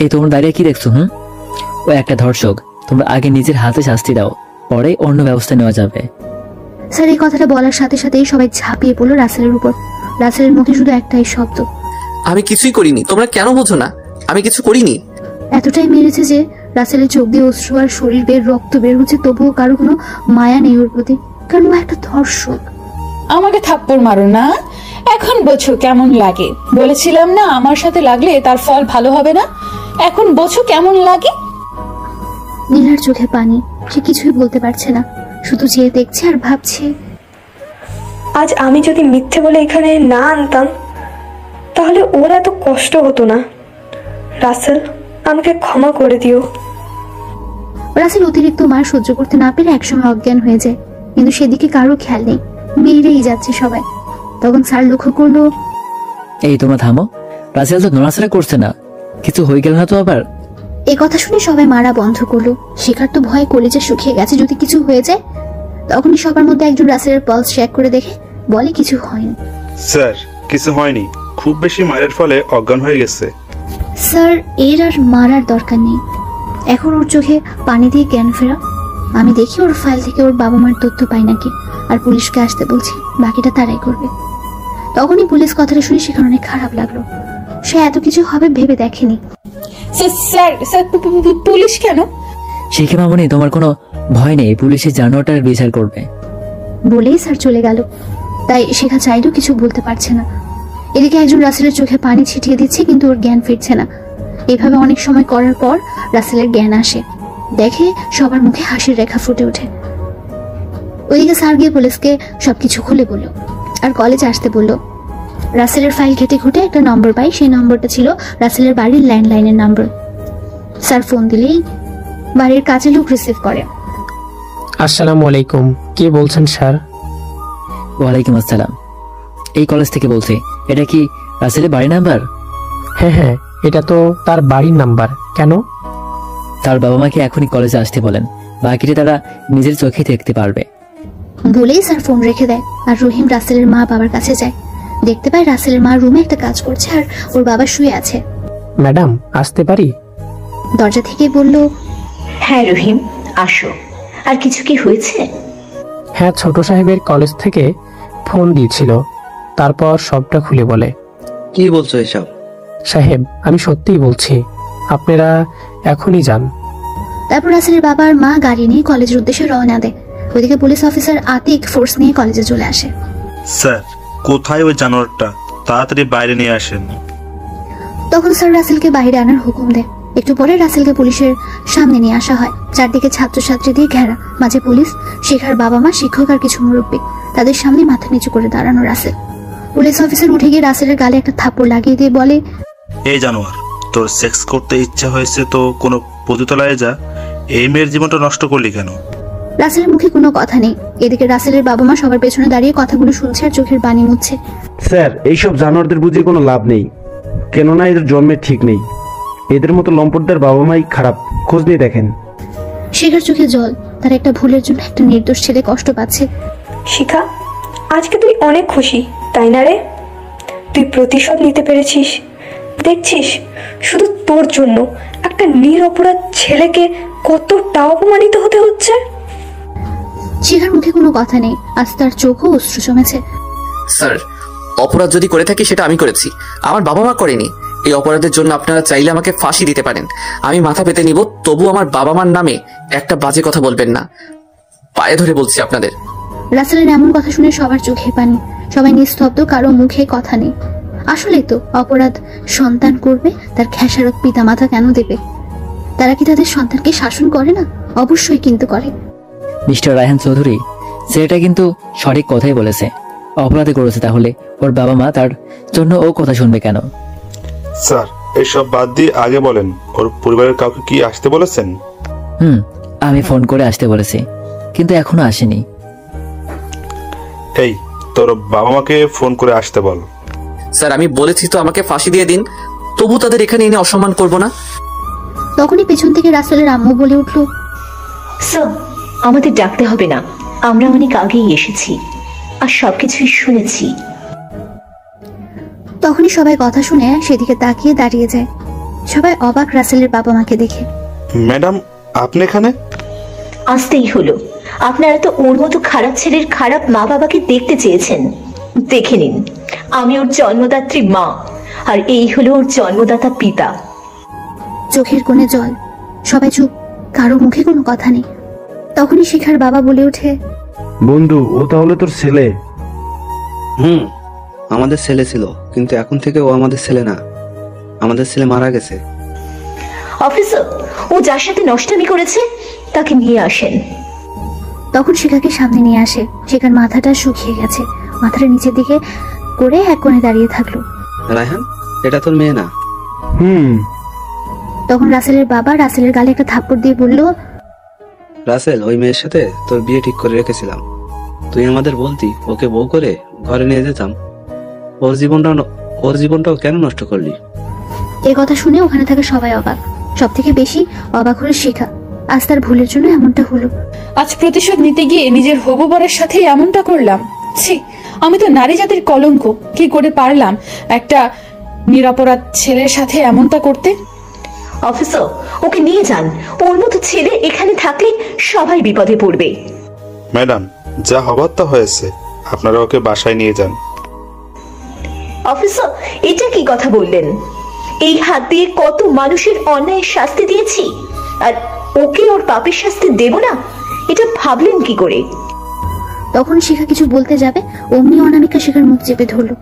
এই তোমরা দাঁড়িয়ে কি দেখছো? ও একটা ধর্ষক। তোমরা আগে নিজের হাতে শাস্তি দাও, পরে অন্য ব্যবস্থা নেওয়া যাবে।
স্যার এই কথাটা বলার সাথে সাথেই সবাই ঝাঁপিয়ে পড়লো রাসেলের উপর। রাসেলের মুখে শুধু একটাই শব্দ,
আমি কিছুই করিনি। তোমরা কেন বোঝো না? আমি কিছু করিনি।
এতটাই মেরেছে যে রাসেলের চোখ দিয়ে অশ্রু আর শরীর বের রক্ত বের হচ্ছে, তবুও কারো কোনো মায়া নেই ওর প্রতি, কারণ ও একটা ধর্ষক।
আমাকে থাপ্পড় মারো না, এখন বোঝো কেমন লাগে। বলেছিলাম না আমার সাথে লাগলে তার ফল ভালো হবে না। এখন বোঝো কেমন লাগে।
নীলার চোখে পানি। সে কিছুই বলতে পারছে না, শুধু চেয়ে দেখছে আর ভাবছে,
আজ আমি যদি মিথ্যে বলে এখানে না আনতাম তাহলে ওর এত কষ্ট হতো না। রাসেল, আমাকে ক্ষমা করে দিও।
রাসেল অতিরিক্ত মার সহ্য করতে না পেরে একসময় অজ্ঞান হয়ে যায়, কিন্তু সেদিকে কারো খেয়াল নেই, মেরেই যাচ্ছে সবাই। তখন স্যার লক্ষ্য করলো,
এই তোমরা থামো, রাসেল তো নড়াচড়া করছে না, কিছু হয়ে গেল না তো আবার?
এই কথা শুনে সবাই মারা বন্ধ করলো। শিখার তো ভয়ে কলেজে শুকিয়ে গেছে, যদি কিছু হয়ে যায়। তখনই সবার মধ্যে একজন রাসেলের পালস চেক করে দেখে বলে, কিছু হয়নি
স্যার, কিছু হয়নি, খুব বেশি মারের ফলে অজ্ঞান হয়ে গেছে।
স্যার, এর আর মারার দরকার নেই, এখন ওর চোখে পানি দিয়ে জ্ঞান ফেরা। আমি দেখি ওর ফাইল থেকে ওর বাবা মার তথ্য পাই নাকি, আর পুলিশকে আসতে বলছি, বাকিটা তারাই করবে। তখনই পুলিশ কথাটা শুনে শিখার অনেক খারাপ লাগলো। সে এত কিছু হবে ভেবে দেখেনি।
স্যার, পুলিশ কেন?
শিখে মামনি, তোমার কোনো ভয় নেই, পুলিশের জানোয়ারটার বিচার করবে
বলেই স্যার চলে গেল। তাই শেখা চাইলেও কিছু বলতে পারছে না। এদিকে একজন রাসেলের চোখে পানি ছিটিয়ে দিচ্ছে, কিন্তু ওর জ্ঞান ফিরছে না। এভাবে অনেক সময় করার পর রাসেলের জ্ঞান আসে, দেখে সবার মুখে হাসির রেখা ফুটে ওঠে। ওইদিকে স্যার গিয়ে পুলিশকে সবকিছু খুলে বলল আর কলেজে আসতে বলল। রাসেলের ফাইল ঘেটে ঘুটে একটা নম্বর পাই, সেই নম্বরটা ছিল রাসেলের বাড়ির ল্যান্ডলাইনের নম্বর। স্যার ফোন দিলেই বাড়ির কাছে লোক রিসিভ করে।
আসসালামু আলাইকুম, কে বলছেন স্যার?
ওয়ালাইকুম আসসালাম, এই কলেজ থেকে বলছি। এটা কি রাসেলের বাড়ি নাম্বার?
হ্যাঁ হ্যাঁ, এটা তো তার বাড়ির নাম্বার। কেন?
তার বাবা মাকে এখনই কলেজে আসতে বলেন, বাকিটা তারা নিজের চোখে দেখতে পারবে।
বলেই স্যার ফোন রেখে দেয় আর রহিম রাসেলের মা বাবার কাছে যায়। দেখতে পায় রাসেলের মা রুমে একটা কাজ করছে আর ওর বাবা শুয়ে আছে।
ম্যাডাম, আসতে পারি?
দরজা থেকে বলল,
হ্যাঁ রহিম, আসো। আর কিছু কি হয়েছে?
হ্যাঁ, ছোট সাহেবের কলেজ থেকে ফোন দিয়েছিল, তারপর সবটা খুলে বলে।
কি বলছো এসব?
সাহেব, আমি সত্যিই বলছি, আপনারা এখনই যান।
তারপর রাসেলের বাবা আর মা গাড়ি নিয়ে কলেজের উদ্দেশ্যে রওনা দেয়। ওইদিকে পুলিশ অফিসার আতিক ফোর্স নিয়ে কলেজে চলে আসে।
স্যার, কোথায় ওই জানোয়ারটা? তাড়াতাড়ি বাইরে নিয়ে আসেন।
তখন স্যার রাসেলকে বাইরে আনার হুকুম দেয়। একটু পরে রাসেলকে পুলিশের সামনে নিয়ে আসা হয়। চারদিকে ছাত্রছাত্রী দিয়ে ঘেরা, মাঝে পুলিশ, শেখার বাবা মা, শিক্ষক আর কিছু মুরব্বী। তাদের সামনে মাথা নিচু করে দাঁড়ানো রাসেল। পুলিশ অফিসার উঠে গিয়ে রাসেলের গালে একটা থাপ্পড় লাগিয়ে দিয়ে বলে,
এই জানোয়ার, তোর সেক্স করতে ইচ্ছা হয়েছে তো কোনো পতিতলায় যা। এই মেয়ের জীবনটা নষ্ট করলি কেন?
রাসেলের মুখে কোনো কথা নেই। এদিকে রাসেলের বাবা মা সবার পেছনে দাঁড়িয়ে কথাগুলো শুনছে আর চোখের পানি মুছছে।
স্যার, এইসব জানোয়ারদের বুঝিয়ে কোনো লাভ নেই, কেননা এদের জন্মের ঠিক নেই। এদের মতো লম্পটদের বাবা মাই খারাপ, খোঁজ নিয়ে দেখেন।
শেখার চোখে জল। তার একটা ভুলের জন্য একটা নির্দোষ ছেলে কষ্ট পাচ্ছে।
শিখা, আজকে তুই অনেক খুশি তাই না রে? তুই প্রতিশোধ নিতে পেরেছিস। দেখছিস, শুধু তোর জন্য একটা নিরপরাধ ছেলেকে কতটা অপমানিত হতে হচ্ছে।
শিখার মুখে কোনো কথা নেই, আজ তার চোখও অশ্রু জমেছে।
স্যার, অপরাধ যদি করে থাকি সেটা আমি করেছি, আমার বাবা মা করেনি। এই অপরাধের জন্য আপনারা চাইলে আমাকে ফাঁসি দিতে পারেন, আমি মাথা পেতে নিব, তবু আমার বাবা মার নামে একটা বাজে কথা বলবেন না, পায়ে ধরে বলছি আপনাদের।
রাসেলের এমন কথা শুনে সবার চোখে পানি, সবাই নিস্তব্ধ, কারো মুখে কথা নেই। আসলেই তো, অপরাধ সন্তান করবে, তার খেসারত পিতা মাতা কেন দেবে? তারা কি তাদের সন্তানকে শাসন করে না? অবশ্যই কিন্তু করে।
মিস্টার রায়হান চৌধুরী ছেলেটা কিন্তু সঠিক কথাই বলেছে। অপরাধী করেছে, তাহলে ওর বাবা মা তার জন্য ও কথা শুনবে কেন?
স্যার, এইসব বাদ দিয়ে আগে বলেন, ওর পরিবারের কাউকে কি আসতে বলেছেন?
আমি ফোন করে আসতে বলেছি, কিন্তু এখনো আসেনি।
এই, তোর বাবা মাকে ফোন করে আসতে বল।
স্যার, আমি বলেছি তো আমাকে ফাঁসি দিয়ে দিন, তবু তাদের এখানে এনে অসম্মান করব না।
তখনই পেছন থেকে রাসেলের আম্মু বলে উঠল,
স্যার, আমাদের ডাকতে হবে না, আমরা অনেক আগেই এসেছি আর সবকিছুই শুনেছি।
তখনই সবাই কথা শুনে সেদিকে তাকিয়ে দাঁড়িয়ে যায়। সবাই অবাক রাসেলের বাবা মাকে দেখে।
ম্যাডাম, আপনি এখানে?
আসতেই হলো, আপনারা তো ওর মতো খারাপ ছেলের খারাপ মা বাবাকে দেখতে চেয়েছেন। দেখে নিন, আমি ওর জন্মদাত্রী মা, আর এই হলো ওর জন্মদাতা পিতা।
চোখের কোণে জল, সবাই চুপ, কারো মুখে কোনো কথা নেই। তখনই শিখার বাবা বলে ওঠে,
বন্ধু, ও তাহলে তোর ছেলে?
আমাদের ছেলে ছিল, কিন্তু এখন থেকে ও আমাদের ছেলে না, আমাদের ছেলে মারা গেছে।
অফিসার, ও যার সাথে নষ্টামি করেছে তাকে নিয়ে আসেন।
তখন শিখাকে সামনে নিয়ে আসে। শিখার মাথাটা শুকিয়ে গেছে, মাথাটা নিচের দিকে করে এক কোণে দাঁড়িয়ে থাকলো।
রায়হান, এটা তোর মেয়ে না?
তখন রাসেলের বাবা রাসেলের গালে একটা থাপ্পড় দিয়ে বলল,
রাসেল, ওই মেয়ের সাথে তোর বিয়ে ঠিক করে রেখেছিলাম, তুই আমাদের বলতি ওকে বউ করে ঘরে নিয়ে যেতাম। ওর জীবনটাও কেন নষ্ট করলি?
এই কথা শুনে ওখানে থাকা সবাই অবাক। সব থেকে বেশি অবাক হলো শিখা। আজ তার ভুলের জন্য এমনটা হলো।
আজ প্রতিশোধ নিতে গিয়ে নিজের হবু বরের সাথে এমনটা করলাম। ছি, আমি তো নারী জাতির কলঙ্ক। কি করে পারলাম একটা নিরপরাধ ছেলের সাথে এমনটা করতে?
অফিসার, ওকে নিয়ে যান। ওর মতো ছেলে এখানে থাকলে সবাই বিপদে পড়বে।
ম্যাডাম, যা হবার তা হয়েছে, আপনারা ওকে বাসায় নিয়ে যান।
অফিসার, এটা কি কথা বললেন? এই হাত দিয়ে কত মানুষের অন্যায়ের শাস্তি দিয়েছি, আর ওকে ওর পাপের শাস্তি দেব না, এটা ভাবলেন কি করে?
তখন শিখা কিছু বলতে যাবে, অমনি অনামিকা শিখার মুখ চেপে ধরলো।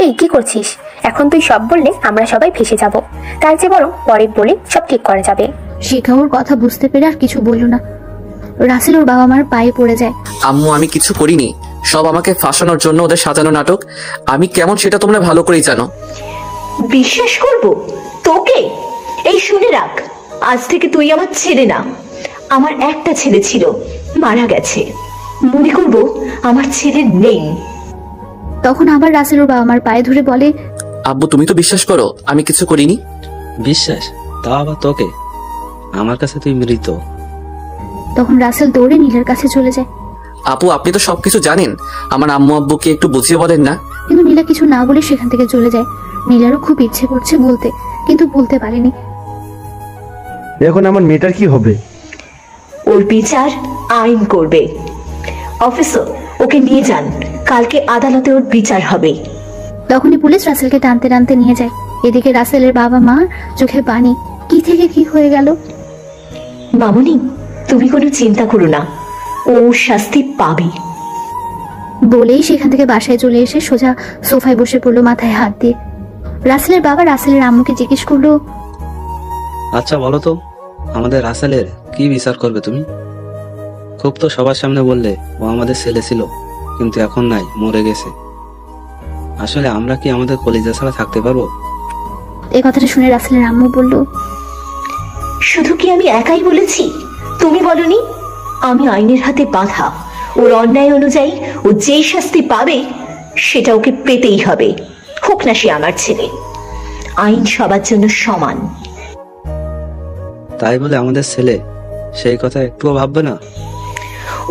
এই কি করছিস? এখন তুই সব বললে আমরা সবাই ফেসে যাব, তার চেয়ে বরং পরে বলে সব ঠিক করা যাবে।
শিখা ওর কথা বুঝতে পেরে আর কিছু বলল না। রাসেল ওর বাবা মার পায়ে পড়ে যায়।
আম্মু, আমি কিছু করিনি, সব আমাকে ফাঁসানোর জন্য ওদের সাজানো নাটক। আমি কেমন সেটা তোমরা ভালো করেই জানো।
বিশ্বাস করব তোকে? এই শুনে রাখ, আজ থেকে তুই আমার ছেলে না। আমার একটা ছেলে ছিল, মারা গেছে। মনে করব আমার ছেলে নেই।
তখন আবার রাসেল ওর বাবা মার পায়ে ধরে বলে,
আব্বু, তুমি তো বিশ্বাস করো আমি কিছু করিনি?
বিশ্বাস? তা আবার তোকে? আমার কাছে তুই মৃত।
তখন রাসেল দৌড়ে নীলার কাছে চলে যায়।
আপু, আপনি তো সবকিছু জানেন, আমার আম্মু আব্বুকে একটু বুঝিয়ে বলেন না।
কিন্তু নীলা কিছু না বলে সেখান থেকে চলে যায়। নীলারও খুব ইচ্ছে করছে বলতে, কিন্তু বলতে পারেনি।
এখন আমার মেয়েটার কি হবে?
ওর বিচার আইন করবে। অফিসার, ওকে নিয়ে যান, কালকে আদালতে ওর বিচার হবে।
তখনই পুলিশ রাসেলকে টানতে টানতে নিয়ে যায়। এদিকে রাসেলের বাবা মা চোখে পানি, কি থেকে কি হয়ে গেল।
মামুনি, তুমি কোনো চিন্তা করো না, ও শাস্তি পাবে
বলেই সেখান থেকে বাসায় চলে এসে সোজা সোফায় বসে পড়লো, মাথায় হাত দিয়ে। রাসেলের বাবা রাসেলের আম্মুকে জিজ্ঞেস করলো,
আচ্ছা বলো তো, আমাদের রাসেলের কি বিচার করবে তুমি? খুব তো সবার সামনে বললে ও আমাদের ছেলে ছিল, কিন্তু এখন নাই, মরে গেছে। আসলে আমরা কি আমাদের কলিজা ছাড়া থাকতে পারবো?
এই কথাটা শুনে রাসেলের আম্মু বলল,
শুধু কি আমি একাই বলেছি? তুমি বলনি? আমি আইনের হাতে বাঁধা। ওর অন্যায় অনুযায়ী ও যেই শাস্তি পাবে সেটা ওকে পেতেই হবে, হোক না সে আমার ছেলে। আইন সবার জন্য সমান।
তাই বলে আমাদের ছেলে সেই কথা একটুও ভাববে না?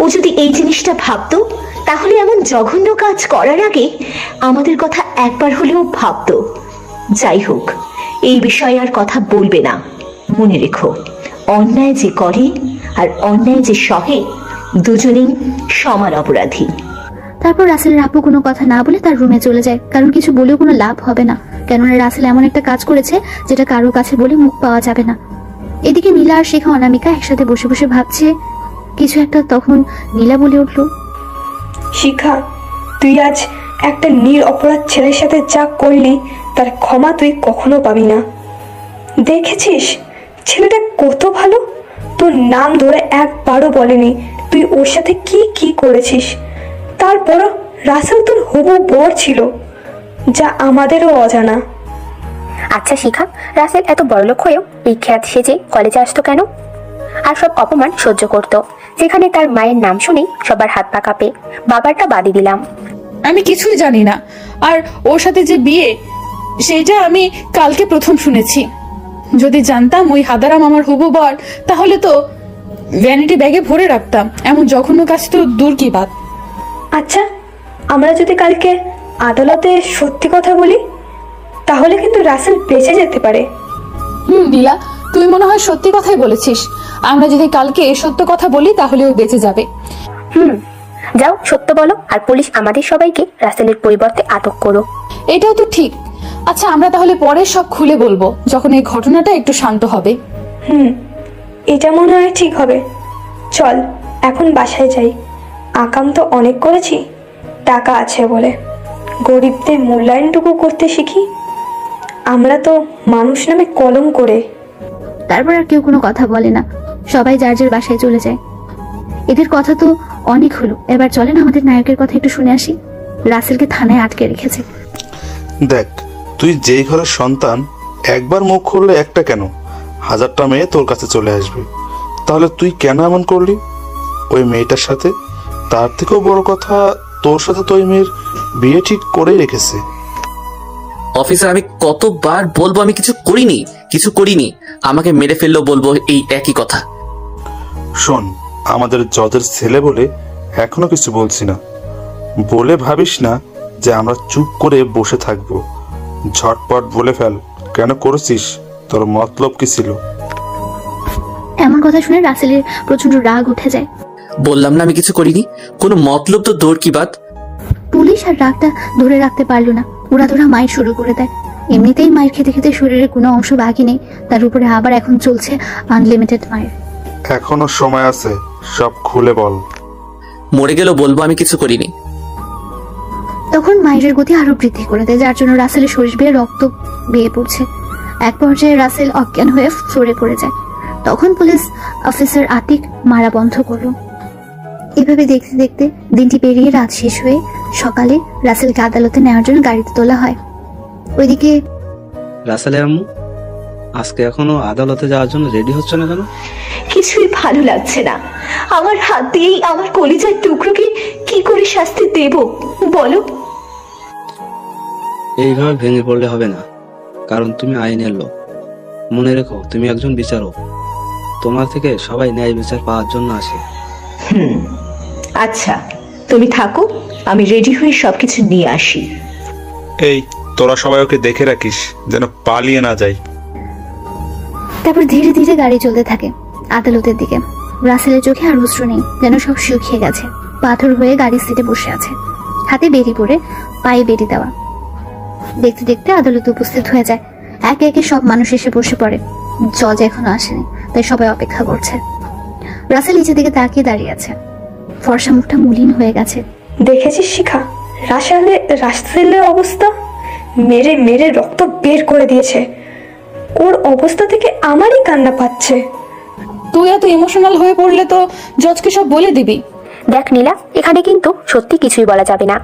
ও যদি এই জিনিসটা ভাবতো, তাহলে এমন জঘন্য কাজ করার আগে আমাদের কথা একবার হলেও ভাবতো। যাই হোক, এই বিষয়ে আর কথা বলবে না। মনে রেখো, অন্যায় যে করে আর অন্যায় যে সহে, দুজনেই সমান অপরাধী।
তারপর রাসেলের আপু কোনো কথা না বলে তার রুমে চলে যায়, কারণ কিছু বলেও কোনো লাভ হবে না, কেননা রাসেল এমন একটা কাজ করেছে যেটা কারো কাছে বলে মুখ পাওয়া যাবে না। এদিকে নীলা আর শিখা অনামিকা একসাথে বসে বসে ভাবছে কিছু একটা। তখন নীলা বলে উঠল,
শিখা, তুই আজ একটা নিরপরাধ ছেলের সাথে যা করলি তার ক্ষমা তুই কখনো পাবি না। দেখেছিস ছেলেটা কত ভালো, তোর নাম ধরে একবারও বলেনি তুই ওর সাথে কি কি করেছিস। তারপরও রাসেল তোর হবু বর ছিল, যা আমাদেরও অজানা।
আচ্ছা শিখা, রাসেল এত বড়লোক হয়েও এই খ্যাত সেজে কলেজে আসতো কেন? আর সব অপমান সহ্য করতো, যেখানে তার মায়ের নাম শুনেই সবার হাত পা কাঁপে। বাবারটা বাদই দিলাম,
আমি কিছুই জানি না। আর ওর সাথে যে বিয়ে, সেটা আমি কালকে প্রথম শুনেছি। যদি জানতাম ওই হাদারাম আমার হবু বর, তাহলে তো ভ্যানিটি ব্যাগে ভরে রাখতাম। এমন জঘন্য কাজ তো দূর কি বাদ।
আচ্ছা, আমরা যদি কালকে আদালতে সত্যি কথা বলি, তাহলে কিন্তু রাসেল বেঁচে যেতে পারে।
নীলা, তুই মনে হয় সত্যি কথাই বলেছিস। আমরা যদি কালকে সত্য কথা বলি, তাহলে ও বেঁচে যাবে।
যাও সত্য বলো, আর পুলিশ আমাদের সবাইকে রাসেলের পরিবর্তে আটক করো।
এটাও তো ঠিক। আচ্ছা, আমরা তাহলে পরে সব খুলে বলবো, যখন এই ঘটনাটা একটু শান্ত হবে।
এটা মনে হয় ঠিক হবে। চল এখন বাসায় যাই। আকাম তো অনেক করেছি, টাকা আছে বলে গরিবদের মূল্যায়নটুকু করতে শিখি। আমরা তো মানুষ নামে কলম করে।
তারপর আর কেউ কোনো কথা বলে না, সবাই যার যার বাসায় চলে যায়। এদের কথা তো অনেক হলো, এবার চলেন আমাদের নায়কের কথা একটু শুনে আসি। রাসেলকে থানায় আটকে রেখেছে।
দেখ, তুই যেই ঘরের সন্তান, একবার মুখ খুললে একটা কেন 1000টা মেয়ে তোর কাছে চলে আসবে। তাহলে তুই কেন এমন করলি ওই মেয়েটার সাথে? তার থেকেও বড় কথা, তোর সাথে তো ওই মেয়ের বিয়ে ঠিক করেই রেখেছে।
অফিসার, আমি কতবার বলবো আমি কিছু করিনি। আমাকে মেরে ফেললেও বলবো এই একই কথা।
শোন, আমাদের জজের ছেলে বলে এখনো কিছু বলছি না বলে ভাবিস না যে আমরা চুপ করে বসে থাকবো। ঝটপট বলে ফেল, কেন করেছিস? তোর মতলব কি ছিল?
এমন কথা শুনে রাসেলের প্রচন্ড রাগ উঠে যায়।
বললাম না আমি কিছু করিনি। কোনো মতলব তো দৌড় কি বাদ।
পুলিশ আর রাগটা ধরে রাখতে পারলো না, উড়াধুরা মায়ের শুরু করে দেয়। এমনিতেই মায়ের খেতে খেতে শরীরের কোনো অংশ বাকি নেই, তার উপরে আবার এখন চলছে আনলিমিটেড মায়ের।
এখনো সময় আছে, সব খুলে বল।
মরে গেলেও বলবো আমি কিছু করিনি।
তখন মায়ের গতি আরো বৃদ্ধি করে দেয়, যার জন্য রাসেলের শরীর বেয়ে রক্ত বেয়ে পড়ছে। এক পর্যায়ে রাসেল অজ্ঞান হয়ে ফ্লোরে পড়ে যায়। তখন পুলিশ অফিসার আতিক মারা বন্ধ করলো। এভাবে দেখতে দেখতে দিনটি পেরিয়ে রাত শেষ হয়ে সকালে রাসেলকে আদালতে নেওয়ার জন্য গাড়িতে তোলা হয়। ওইদিকে
রাসেলের আম্মু আজকে এখনো আদালতে যাওয়ার জন্য রেডি হচ্ছে না কেন?
কিছুই ভালো লাগছে না। আমার হাত দিয়েই আমার কলিজার টুকরোকে কি করে শাস্তি দেব বলো?
এইভাবে ভেঙে পড়লে হবে না, কারণ তুমি আইনের লোক। মনে রেখো, তুমি একজন বিচারক। তোমার থেকে সবাই ন্যায় বিচার পাওয়ার জন্য আসে।
আচ্ছা, তুমি থাকো, আমি রেডি হয়ে সবকিছু নিয়ে আসি।
এই, তোরা সবাই ওকে দেখে রাখিস যেন পালিয়ে না যায়।
তারপর ধীরে ধীরে গাড়ি চলতে থাকে আদালতের দিকে। রাসেলের চোখে আর অশ্রু নেই, যেন সব শুকিয়ে গেছে। পাথর হয়ে গাড়ির সিটে বসে আছে, হাতে বেরি পরে, পায়ে বেরি দেওয়া। দেখতে দেখতে আদালতে উপস্থিত হয়ে যায়। একে একে সব মানুষ এসে বসে পড়ে। জজ এখনো আসেনি, তাই সবাই অপেক্ষা করছে। রাসেল নিচের দিকে তাকিয়ে দাঁড়িয়ে আছে, ফর্সা মুখটা মলিন হয়ে গেছে।
দেখেছিস শিখা, রাসেলের অবস্থা? মেরে মেরে রক্ত বের করে দিয়েছে। ওর অবস্থা থেকে আমারই কান্না পাচ্ছে।
তুই এত ইমোশনাল হয়ে পড়লে তো জজকে সব বলে দিবি।
দেখ নীলা, এখানে কিন্তু সত্যি কিছুই বলা যাবে না।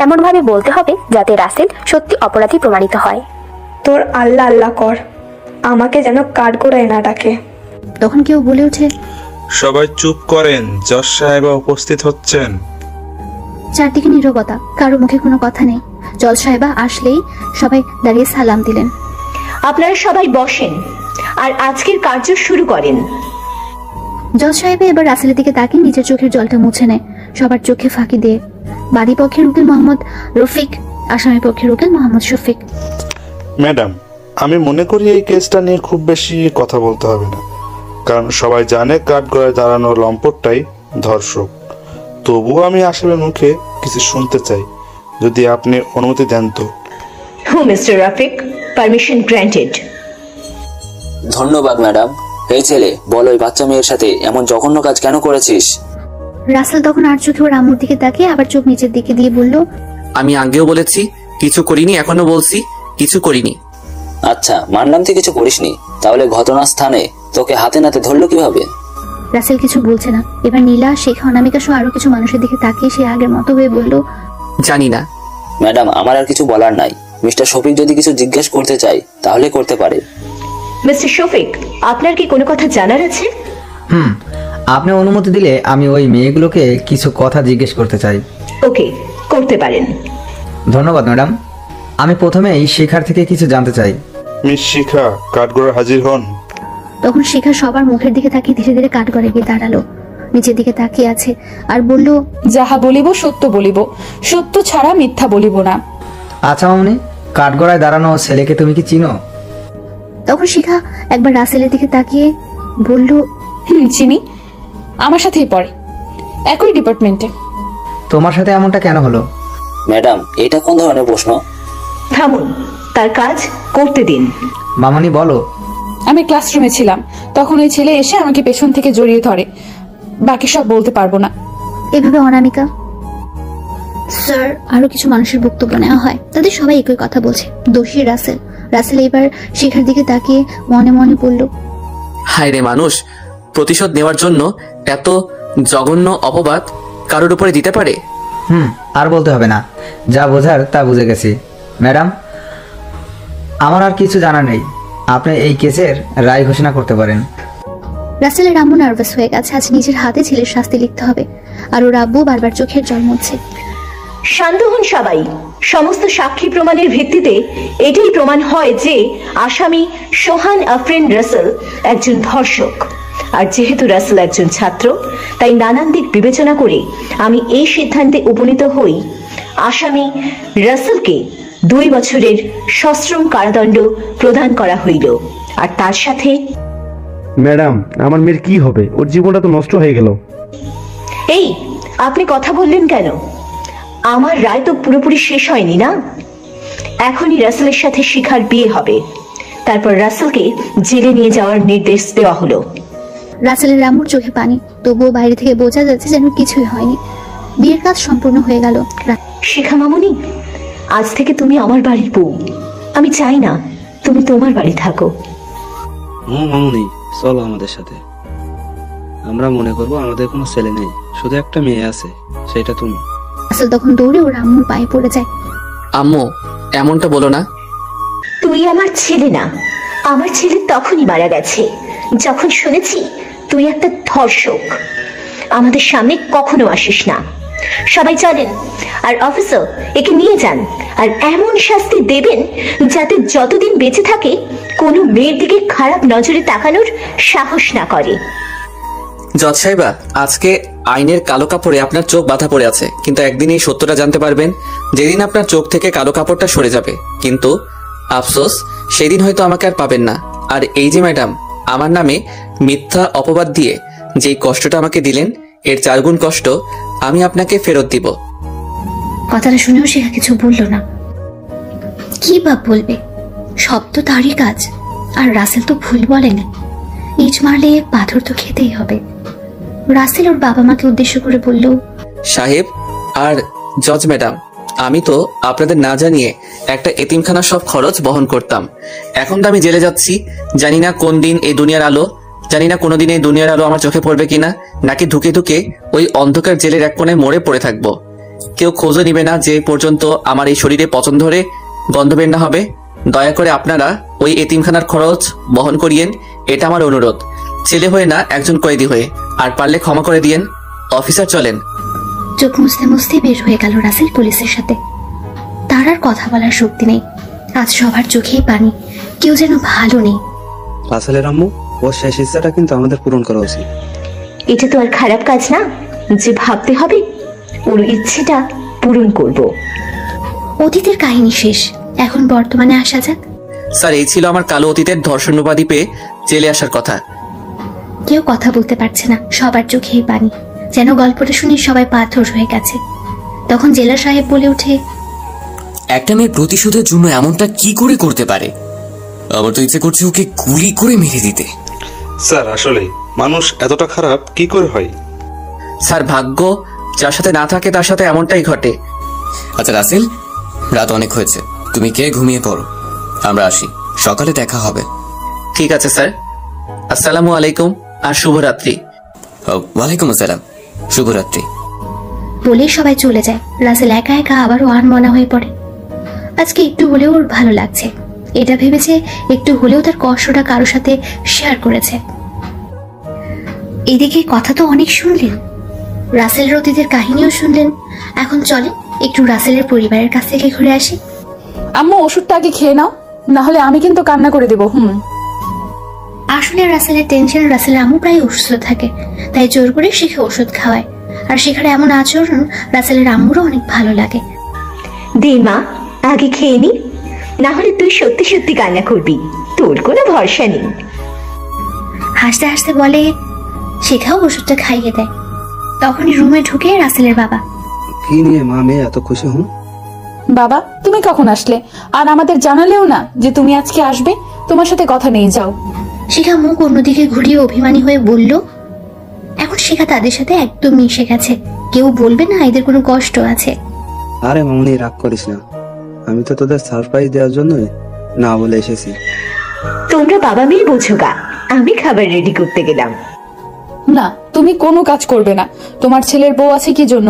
এমন ভাবে বলতে হবে যাতে রাসেল সত্যি অপরাধী প্রমাণিত হয়।
তোর আল্লাহ আল্লাহ কর, আমাকে যেন কাঠগোড়ায় না ডাকে।
তখন কেউ বলে ওঠে,
সবাই চুপ করেন, জজ সাহেব উপস্থিত হচ্ছেন।
চারদিকে নীরবতা, কারো মুখে কোনো কথা নেই। জজ সাহেবা আসলেই সবাই দাঁড়িয়ে সালাম দিলেন।
আপনারা সবাই বসেন আর আজকের কার্য শুরু করেন।
জজ সাহেব এবার রাসেলের দিকে তাকিয়ে নিজের চোখের জলটা মুছে নেয়, সবার চোখে ফাঁকি দিয়ে। বাদী পক্ষের উকিল মোহাম্মদ রফিক, আসামি পক্ষের উকিল মোহাম্মদ শফিক।
ম্যাডাম, আমি মনে করি এই কেসটা নিয়ে খুব বেশি কথা বলতে হবে না, কারণ সবাই জানে কাঠগড়ায় দাঁড়ানো লম্পটটাই ধর্ষক। তবুও আমি আসামির মুখে কিছু শুনতে চাই, যদি আপনি অনুমতি দেন তো।
Mister Rafiq, permission granted.
ধন্যবাদ ম্যাডাম। এই ছেলে, বল ওই বাচ্চা মেয়ের সাথে এমন জঘন্য কাজ কেন করেছিস?
রাসেল তখন আর চোখে ওর আম্মুর দিকে তাকিয়ে আবার চোখ নিচের দিকে দিয়ে বলল,
আমি আগেও বলেছি কিছু করিনি, এখনো বলছি কিছু করিনি।
আচ্ছা, মানলাম তুই কিছু করিসনি, তাহলে ঘটনাস্থানে তোকে হাতে নাতে ধরলো কিভাবে?
রাসেল কিছু বলছে না। এবার নীলা, শেখা, অনামিকা সহ আরো কিছু মানুষের দিকে তাকিয়ে সে আগের মতো হয়ে বলল,
জানি না
ম্যাডাম, আমার আর কিছু বলার নাই। মিস্টার শফিক যদি কিছু জিজ্ঞেস করতে চাই তাহলে করতে পারে।
মিস্টার শফিক, আপনার কি কোনো কথা জানার আছে?
আপনি অনুমতি দিলে আমি ওই মেয়েগুলোকে কিছু কথা জিজ্ঞেস করতে চাই।
ওকে, করতে পারেন।
ধন্যবাদ ম্যাডাম। আমি প্রথমেই শিখার থেকে কিছু জানতে চাই।
মিস শিখা, কাঠগড়ায় হাজির হন।
তখন শিখা সবার মুখের দিকে তাকিয়ে ধীরে ধীরে কাঠগড়ায় গিয়ে দাঁড়ালো। নিচের দিকে তাকিয়ে আছে আর বলল,
যাহা বলিব সত্য বলিব, সত্য ছাড়া মিথ্যা বলিব না।
আচ্ছা মামনি, কাঠগড়ায় দাঁড়ানো ছেলেকে তুমি কি চিনো?
তখন শিখা একবার রাসেলের দিকে তাকিয়ে বলল,
চিনি, আমার সাথেই পড়ে, একই ডিপার্টমেন্টে।
তোমার সাথে এমনটা কেন হলো?
ম্যাডাম, এটা কোন ধরনের প্রশ্ন?
থামুন, তার কাজ করতে দিন।
মামনি বলো।
আমি ক্লাসরুমে ছিলাম, তখন ওই ছেলে এসে আমাকে পেছন থেকে জড়িয়ে ধরে। বাকি সব বলতে পারবো না।
এভাবে অনামিকা, স্যার, আরো কিছু মানুষের বক্তব্য নেওয়া হয়। তাদের সবাই একই কথা বলছে, দোষী রাসেল। রাসেল এবার শিখার দিকে তাকিয়ে মনে মনে বলল,
হায় রে মানুষ, প্রতিশোধ নেওয়ার জন্য এত জঘন্য অপবাদ কারোর উপরে দিতে পারে?
আর বলতে হবে না, যা বোঝার তা বুঝে গেছি। ম্যাডাম, আমার আর কিছু জানা নেই। আপনি এই কেসের রায় ঘোষণা করতে পারেন।
রাসেলের আম্মু নার্ভাস হয়ে গেছে। আজ নিজের হাতে ছেলের শাস্তি লিখতে হবে, আর ওর আব্বু বারবার চোখের জল মুছছে।
শান্ত হন সবাই। সমস্ত সাক্ষী প্রমাণের ভিত্তিতে এটাই প্রমাণ হয় যে আসামি সোহান আফরিন রাসেল একজন ধর্ষক। আর যেহেতু রাসেল একজন ছাত্র, তাই নানান দিক বিবেচনা করে আমি এই সিদ্ধান্তে উপনীত হই, আসামি রাসেলকে 2 বছরের সশ্রম কারাদণ্ড প্রদান করা হইল। আর তার সাথে,
ম্যাডাম, আমার মেয়ের কি হবে? ওর জীবনটা তো নষ্ট হয়ে গেল।
এই, আপনি কথা বললেন কেন? আমার রায় তো পুরোপুরি শেষ হয়নি না। এখনই রাসেলের সাথে শিখার বিয়ে হবে, তারপর রাসেলকে জেলে নিয়ে যাওয়ার নির্দেশ দেওয়া হলো।
রাসেলের আম্মুর চোখে পানি, তবুও বাইরে থেকে বোঝা যাচ্ছে যেন কিছুই হয়নি। বিয়ের কাজ সম্পূর্ণ হয়ে গেল।
শিখা মামুনি, আজ থেকে তুমি আমার বাড়ির বউ। আমি চাই না তুমি তোমার বাড়ি থাকো।
মামুনি, চলো আমাদের সাথে। আমরা মনে করবো আমাদের কোনো ছেলে নেই, শুধু একটা মেয়ে আছে, সেটা তুমি।
রাসেল তখন দৌড়ে ওর আম্মুর পায়ে পড়ে যায়।
আম্মু, এমনটা বলো না।
তুই আমার ছেলে না। আমার ছেলে তখনই মারা গেছে যখন শুনেছি তুই একটা ধর্ষক। আমাদের সামনে কখনো আসিস না। সবাই চলেন, আর অফিসার একে নিয়ে যান, আর এমন শাস্তি দেবেন যাতে যতদিন বেঁচে থাকে কোনো মেয়ের দিকে খারাপ নজরে তাকানোর সাহস না করে।
জজ সাহেবা, আজকে আইনের কালো কাপড়ে আপনার চোখ বাঁধা পড়ে আছে, কিন্তু একদিন এই সত্যটা জানতে পারবেন, যেদিন আপনার চোখ থেকে কালো কাপড়টা সরে যাবে। কিন্তু আফসোস, সেদিন হয়তো আমাকে আর পাবেন না। আর এই যে ম্যাডাম, আমার নামে মিথ্যা অপবাদ দিয়ে যেই কষ্টটা আমাকে দিলেন, এর 4 গুণ কষ্ট আমি আপনাকে ফেরত দিব।
কথাটা শুনেও শিখা কিছু বলল না। কি বা বলবে? সব তো তারই কাজ, আর রাসেল তো ভুল বলেনি। ইট মারলে পাথর তো খেতেই হবে। রাসেল ওর বাবা মাকে উদ্দেশ্য করে বলল,
সাহেব আর জজ ম্যাডাম, আমি তো আপনাদের না জানিয়ে একটা এতিমখানার সব খরচ বহন করতাম। এখন তো আমি জেলে যাচ্ছি, জানি না কোন দিন এই দুনিয়ার আলো, জানি না কোনোদিন এই দুনিয়ার আলো আমার চোখে পড়বে কিনা, নাকি ধুকে ধুকে ওই অন্ধকার জেলের এক কোণে মরে পড়ে থাকবো। কেউ খোঁজও নিবে না যে পর্যন্ত আমার এই শরীরে পচন ধরে গন্ধ বের না হবে। দয়া করে আপনারা ওই এতিমখানার খরচ বহন করিয়েন, এটা আমার অনুরোধ। ছেলে হয়ে না, একজন কয়েদি হয়ে। আর পারলে ক্ষমা করে দিয়েন। অফিসার চলেন।
চোখ মুছতে মুছতে বের হয়ে গেল রাসেল পুলিশের সাথে। তার আর কথা বলার শক্তি নেই। আজ সবার চোখেই পানি, কেউ যেন ভালো নেই।
রাসেলের আম্মু, ওর শেষ ইচ্ছাটা কিন্তু আমাদের পূরণ করা উচিত।
এটা তো আর খারাপ কাজ না যে ভাবতে হবে ওর ইচ্ছেটা পূরণ করব।
অতীতের কাহিনী শেষ, এখন বর্তমানে আসা যাক।
স্যার, এই ছিল আমার কালো অতীতের ধর্ষণ উপাধি পেয়ে জেলে আসার কথা।
কেউ কথা বলতে পারছে না, সবার চোখেই পানি, যেন গল্পটা শুনে সবাই পাথর হয়ে গেছে। তখন জেলা সাহেব বলে ওঠে,
একটা মেয়ে প্রতিশোধের জন্য এমনটা কি করে করতে পারে? আমার তো ইচ্ছে করছে ওকে গুলি করে মেরে দিতে।
স্যার, আসলে মানুষ এতটা খারাপ কি করে হয়?
স্যার, ভাগ্য যার সাথে না থাকে তার সাথে এমনটাই ঘটে।
আচ্ছা রাসেল, রাত অনেক হয়েছে, তুমি কে ঘুমিয়ে পড়ো, আমরা আসি, সকালে দেখা হবে।
ঠিক আছে স্যার। আসসালামু আলাইকুম আর শুভরাত্রি।
ওয়ালাইকুম আসসালাম, শুভরাত্রি।
বলে সবাই চলে যায়। রাসেল একা একা আবারও আনমনা হয়ে পড়ে। আজকে একটু হলেও ওর ভালো লাগছে, এটা ভেবেছে একটু হলেও তার কষ্টটা কারোর সাথে শেয়ার করেছে। এদিকে কথা তো অনেক শুনলেন, রাসেলের অতীতের কাহিনীও শুনলেন। এখন চলে একটু রাসেলের পরিবারের কাছ থেকে ঘুরে আসি।
আম্মু ওষুধটা আগে খেয়ে নাও, না হলে আমি কিন্তু কান্না করে দেবো।
আসলে রাসেলের টেনশন, রাসেলের আম্মু প্রায় অসুস্থ থাকে, তাই জোর করে শিখে ওষুধ খাওয়ায়। আর শিখার এমন আচরণ রাসেলের আম্মুরও অনেক ভালো লাগে।
দে মা, আগে খেয়ে নি, না হলে তুই সত্যি সত্যি কান্না করবি, তোর কোনো ভরসা নেই।
হাসতে হাসতে বলে, শিখাও ওষুধটা খাইয়ে দেয়। তখনই রুমে ঢুকে রাসেলের বাবা।
কি নিয়ে মা মেয়ে এত খুশি হন?
বাবা তুমি কখন আসলে? আর আমাদের জানালেও না যে তুমি আজকে আসবে। তোমার সাথে কথা নেই, যাও।
শিখা মুখ অন্যদিকে ঘুরিয়ে অভিমানী হয়ে বলল, এখন শিখা তাদের সাথে একদম মিশে গেছে, কেউ বলবে না এদের কোনো কষ্ট আছে।
আরে মামনি রাগ করিস না, আমি তো তোদের সারপ্রাইজ দেওয়ার জন্য না বলে এসেছি।
তোমরা বাবা মেয়ে বোঝো গা, আমি খাবার রেডি করতে গেলাম।
না, তুমি কোনো কাজ করবে না, তোমার ছেলের বউ আছে কি জন্য?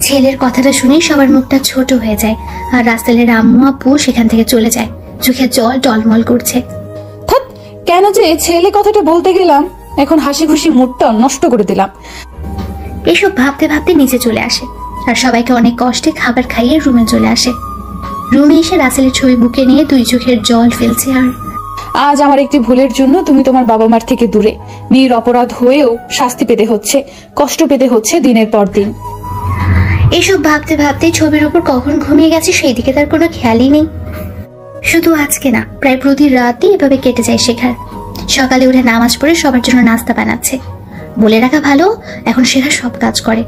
ছেলের কথাটা শুনে সবার মুখটা ছোট হয়ে যায়। আর রাসেলের আম্মু আব্বু সেখান থেকে চলে যায়, চোখে জল টলমল করছে।
কেন যে ছেলে কথাটা বলতে গেলাম, এখন হাসি খুশি মুডটা নষ্ট করে দিলাম।
এসব ভাবতে ভাবতে নিচে চলে আসে আর সবাইকে অনেক কষ্টে খাবার খাইয়ে রুমে চলে আসে। রুমে এসে রাসেলের ছবি বুকে নিয়ে দুই চোখের জল ফেলছে। আর
আজ আমার একটি ভুলের জন্য তুমি তোমার বাবা মার থেকে দূরে, মেয়ের অপরাধ হয়েও শাস্তি পেতে হচ্ছে, কষ্ট পেতে হচ্ছে দিনের পর দিন।
এসব ভাবতে ভাবতে ছবির উপর কখন ঘুমিয়ে গেছে সেই দিকে তার কোনো খেয়ালই নেই। শুধু আজকে না, প্রায় প্রতি রাতই এভাবে কেটে যায় শেখার। সকালে উঠে নামাজ পড়ে সবার জন্য নাস্তা বানাচ্ছে। বলে রাখা ভালো, এখন শেখা সব কাজ করে,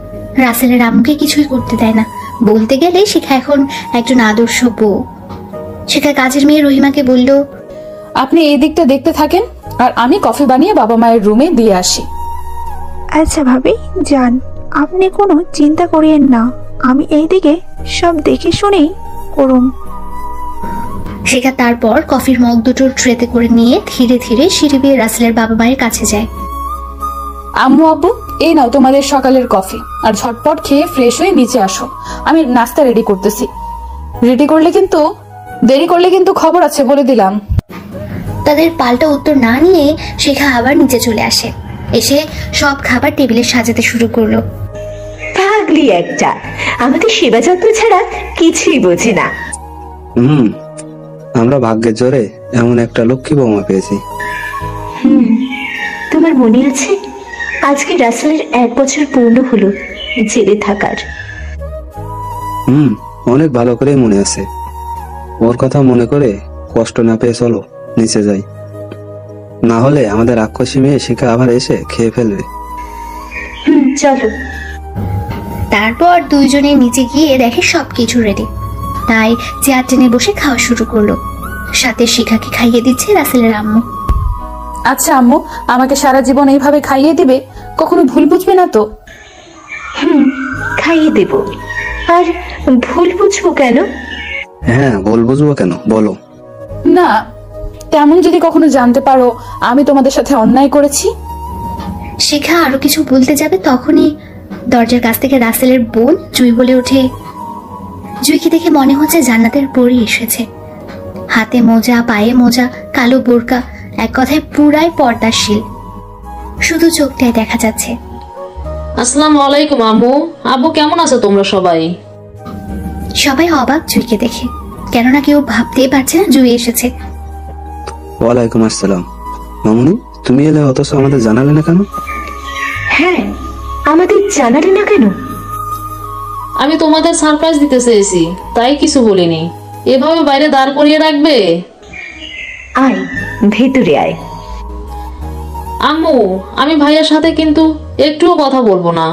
রাসেলের আম্মুকে কিছুই করতে দেয় না। বলতে গেলে শিখা এখন একজন আদর্শ বউ। শিখা কাজের মেয়ে রহিমাকে বলল,
আপনি এই দিকটা দেখতে থাকেন আর আমি কফি বানিয়ে বাবা মায়ের রুমে দিয়ে আসি।
আচ্ছা ভাবি যান, আপনি কোনো চিন্তা করিয়েন না, আমি এইদিকে সব দেখে শুনেই করুম।
শিখা তারপর কফির মগ দুটো ট্রেতে করে নিয়ে ধীরে ধীরে সিঁড়ি বেয়ে রাসেলের বাবা মায়ের কাছে যায়।
আম্মু আব্বু, এই নাও তোমাদের সকালের কফি, আর ঝটপট খেয়ে ফ্রেশ হয়ে নিচে আসো, আমি নাস্তা রেডি করতেছি। দেরি করলে কিন্তু খবর আছে বলে দিলাম।
তাদের পাল্টা উত্তর না নিয়ে শিখা আবার নিচে চলে আসে। এসে সব খাবার টেবিলে সাজাতে শুরু করলো।
পাগলি একটা, আমাদের সেবা যত্ন ছাড়া কিছুই বোঝে না।
আমরা ভাগ্যের জোরে এমন একটা লক্ষ্মী বৌমা পেয়েছি।
তোমার মনে আছে আজকে রাসেলের 1 বছর পূর্ণ হলো জেলে থাকার?
অনেক ভালো করে মনে আছে। ওর কথা মনে করে কষ্ট না পেয়ে চলো নিচে যাই, না হলে আমাদের রাক্ষসী মেয়ে শিখা আবার এসে খেয়ে ফেলবে।
চলো।
তারপর দুইজনে নিচে গিয়ে দেখে সবকিছু রেডি, তাই চেয়ার টেনে বসে খাওয়া শুরু করলো। সাথে শিখাকে খাইয়ে দিচ্ছে রাসেলের আম্মু।
আচ্ছা আম্মু, আমাকে সারা জীবন এইভাবে খাইয়ে দিবে? কখনো ভুল বুঝবে না তো?
খাইয়ে দেব, আর ভুল বুঝবো কেন?
হ্যাঁ, ভুল বুঝবো কেন বলো।
না, তেমন যদি কখনো জানতে পারো আমি তোমাদের সাথে অন্যায় করেছি।
শিখা আরো কিছু বলতে যাবে, তখনই দরজার কাছ থেকে রাসেলের বোন জুই বলে ওঠে। জুইকে দেখে মনে হচ্ছে জান্নাতের পরী এসেছে। হাতে মোজা, পায়ে মোজা, কালো বোরকা, এক কথায় পুরাই পর্দাশীল, শুধু চোখটাই দেখা যাচ্ছে।
আসসালামু আলাইকুম আম্মু। আব্বু কেমন আছো তোমরা সবাই?
সবাই অবাক জুইকে দেখে, কেননা কেউ ভাবতেই পারছে না জুই এসেছে।
ওয়ালাইকুম আসসালাম। মামুনি, তুমি এলে অথচ আমাদের জানালে না কেন?
হ্যাঁ, আমাদের জানালে না কেন?
আমি তোমাদের সারপ্রাইজ দিতে চেয়েছি, তাই কিছু বলিনি। এভাবে বাইরে দাঁড় করিয়ে রাখবে?
আয় ভেতরে আয়।
আম্মু, আমি ভাইয়ার সাথে কিন্তু একটুও কথা বলবো না।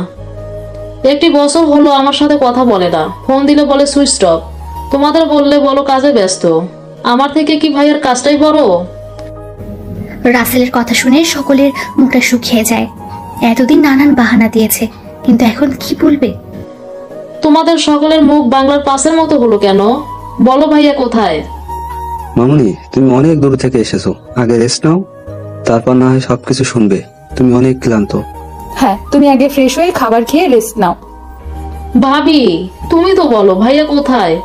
1 বছর হলো আমার সাথে কথা বলে না, ফোন দিলে বলে সুইচ অফ, তোমাদের বললে বলো কাজে ব্যস্ত। আমার থেকে কি ভাইয়ার কাজটাই বড়?
রাসেলের কথা শুনে সকলের মুখটা শুকিয়ে যায়। এতদিন নানান বাহানা দিয়েছে, কিন্তু এখন কি বলবে?
তোমাদের সকলের মুখ বাংলার পাশের মতো হলো কেন? বলো ভাইয়া কোথায়?
মামুনি, তুমি অনেক দূর থেকে এসেছো, আগে রেস্ট নাও। তারপর না হয় সবকিছু শুনবে। তুমি অনেক ক্লান্ত।
হ্যাঁ, তুমি আগে ফ্রেশ হয়ে খাবার খেয়ে রেস্ট নাও।
ভাবি তুমি তো বলো ভাইয়া কোথায়?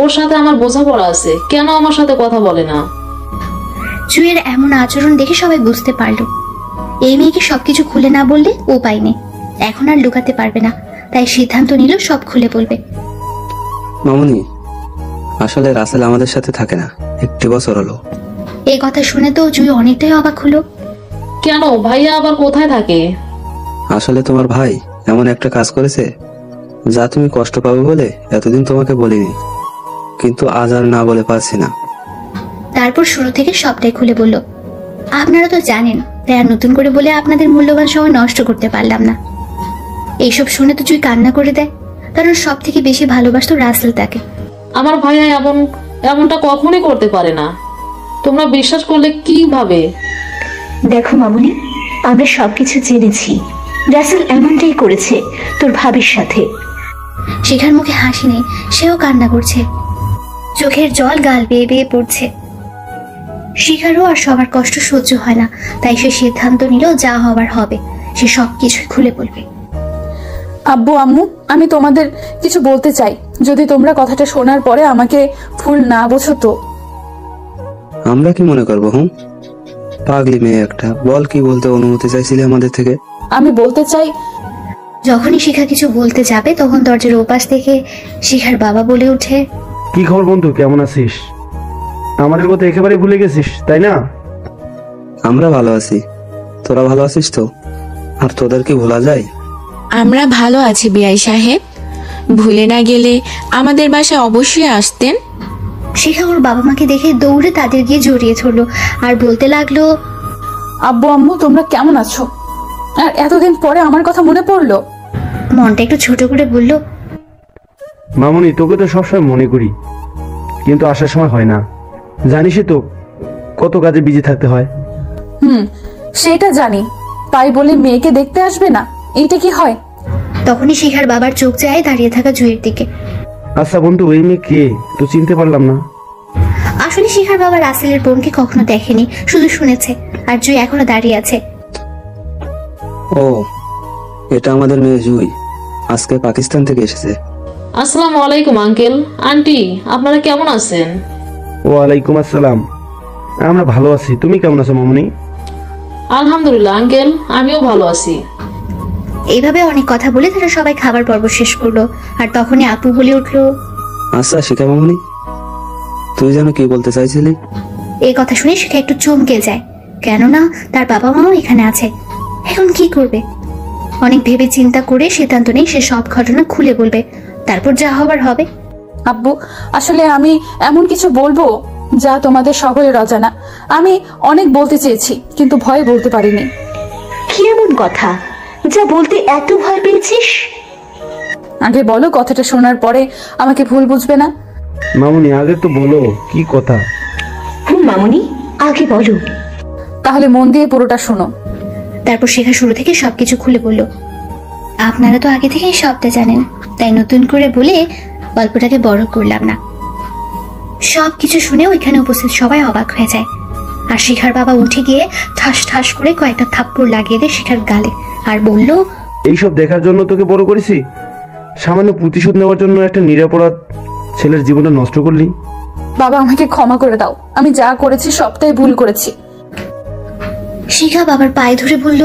ওর সাথে আমার বোঝাপড়া আছে, কেন আমার সাথে কথা বলে না?
জুয়ের এমন আচরণ দেখে সবাই বুঝতে পারলো এই মেয়েকে সবকিছু খুলে না বললে উপায় নেই, এখন আর লুকাতে পারবে না, তাই সিদ্ধান্ত নিল সব খুলে বলবে।
মামুনি, আসলে রাসেল আমাদের সাথে থাকে না, 1 বছর হলো।
এই কথা শুনে তো জুই অনেকটাই অবাক হলো।
কেন, ভাইয়া আবার কোথায় থাকে?
আসলে তোমার ভাই এমন একটা কাজ করেছে যা তুমি কষ্ট পাবে বলে এতদিন তোমাকে বলিনি, কিন্তু আজ আর না বলে পারছি না।
তারপর শুরু থেকে সবটাই খুলে বলল। আপনারা তো জানেন, তাই আর নতুন করে বলে আপনাদের মূল্যবান সময় নষ্ট করতে পারলাম না। এইসব শুনে তো জুই কান্না করে দেয়, কারণ সব থেকে বেশি ভালোবাসতো রাসেল তাকে।
আমার ভাইয়া এমনটা কখনোই করতে পারে না, তোমরা বিশ্বাস করলে কিভাবে?
দেখো মামুনি, আমরা সবকিছু জেনেছি। রাসেল এমনটাই করেছে তোর ভাবির সাথে।
শিখার মুখে হাসি নেই, সেও কান্না করছে, চোখের জল গাল বেয়ে বেয়ে পড়ছে। শিখারও আর সবার কষ্ট সহ্য হয় না, তাই সে সিদ্ধান্ত নিল যা হবার হবে, সে সবকিছু খুলে বলবে।
আব্বু আম্মু, আমি তোমাদের কিছু বলতে চাই, যদি তোমরা কথাটা শোনার পরে আমাকে ভুল না বোঝো তো।
আমরা কি মনে করবো? পাগলি মেয়ে একটা, বল কি বলতে অনুমতি চাইছিলে আমাদের থেকে?
আমি বলতে চাই।
যখনই শিখা কিছু বলতে যাবে তখন দরজার ওপাশ থেকে শিখার বাবা বলে ওঠে,
কি খবর বন্ধু, কেমন আছিস? আমাদের কথা একেবারে ভুলে গেছিস তাই না?
আমরা ভালো আছি, তোরা ভালো আছিস তো? আর তোদের কি ভোলা যায়?
আমরা ভালো আছি বিআই সাহেব, ভুলে না গেলে আমাদের বাসায় অবশ্যই আসতেন।
শিখা ওর বাবা মাকে দেখে দৌড়ে তাদের গিয়ে জড়িয়ে ধরলো আর বলতে লাগলো,
আব্বু আম্মু তোমরা কেমন আছো? আর এতদিন পরে আমার কথা মনে পড়লো।
মনটা একটু ছোট করে বলল,
মামুনি, তোকে তো সবসময় মনে করি, কিন্তু আসার সময় হয় না। জানিসই তো কত কাজে বিজি থাকতে হয়।
সেটা জানি, তাই বলে মেয়েকে দেখতে আসবে না, এইটা কি হয়?
তখনই শিখার বাবার চোখ যায় দাঁড়িয়ে থাকা জুয়ের দিকে।
আচ্ছা বন্ধু, এই মেয়ে কে? তো চিনতে পারলাম না।
আসলে শিখার বাবা রাসেলের বোনকে কখনো দেখেনি, শুধু শুনেছে, আর জুই এখনো দাঁড়িয়ে আছে।
ও, এটা আমাদের মেয়ে জুই, আজকে পাকিস্তান থেকে এসেছে।
আসসালামু আলাইকুম আঙ্কেল আন্টি, আপনারা কেমন আছেন?
ওয়ালাইকুম আসসালাম, আমরা ভালো আছি। তুমি কেমন আছো মামুনি?
আলহামদুলিল্লাহ আঙ্কেল, আমিও ভালো আছি।
এইভাবে অনেক কথা বলে তারা সবাই খাবার পর্ব শেষ করলো, আর তখনই আপু বলে উঠলো,
আচ্ছা শিখা মামুনি, তুই যেন কি বলতে চাইছিলি?
এই কথা শুনে শিখা একটু চমকে যায়, কেননা তার বাবা মাও এখানে আছে। এখন কি করবে? অনেক ভেবে চিন্তা করে সিদ্ধান্ত নেই সে সব ঘটনা খুলে বলবে, তারপর যা হবার হবে।
আব্বু, আসলে আমি এমন কিছু বলবো যা তোমাদের সকলের অজানা। আমি অনেক বলতে চেয়েছি, কিন্তু ভয়ে বলতে পারিনি।
কি এমন কথা যা বলতে এত ভয় পেয়েছিস?
আগে বলো, কথাটা শোনার পরে আমাকে ভুল বুঝবে না।
মামুনি, আগে তো বলো কি কথা।
মামুনি, আগে বলো।
তাহলে মন দিয়ে পুরোটা শোনো।
তারপর শেখা শুরু থেকে সবকিছু খুলে বলল। আপনারা তো আগে থেকেই সবটা জানেন, তাই নতুন করে বলে গল্পটাকে বড় করলাম না। সবকিছু শুনে ওইখানে উপস্থিত সবাই অবাক হয়ে যায়, আর শিখার বাবা উঠে গিয়ে ঠাস ঠাস করে কয়েকটা থাপ্পড় লাগিয়ে দেয় শিখার গালে, আর বলল,
এইসব দেখার জন্য তোকে বড় করেছি? সামান্য প্রতিশোধ নেওয়ার জন্য একটা নিরপরাধ ছেলের জীবনটা নষ্ট করলি?
বাবা, আমাকে ক্ষমা করে দাও, আমি যা করেছি সবটাই ভুল করেছি।
শিখা বাবার পায়ে ধরে বলল।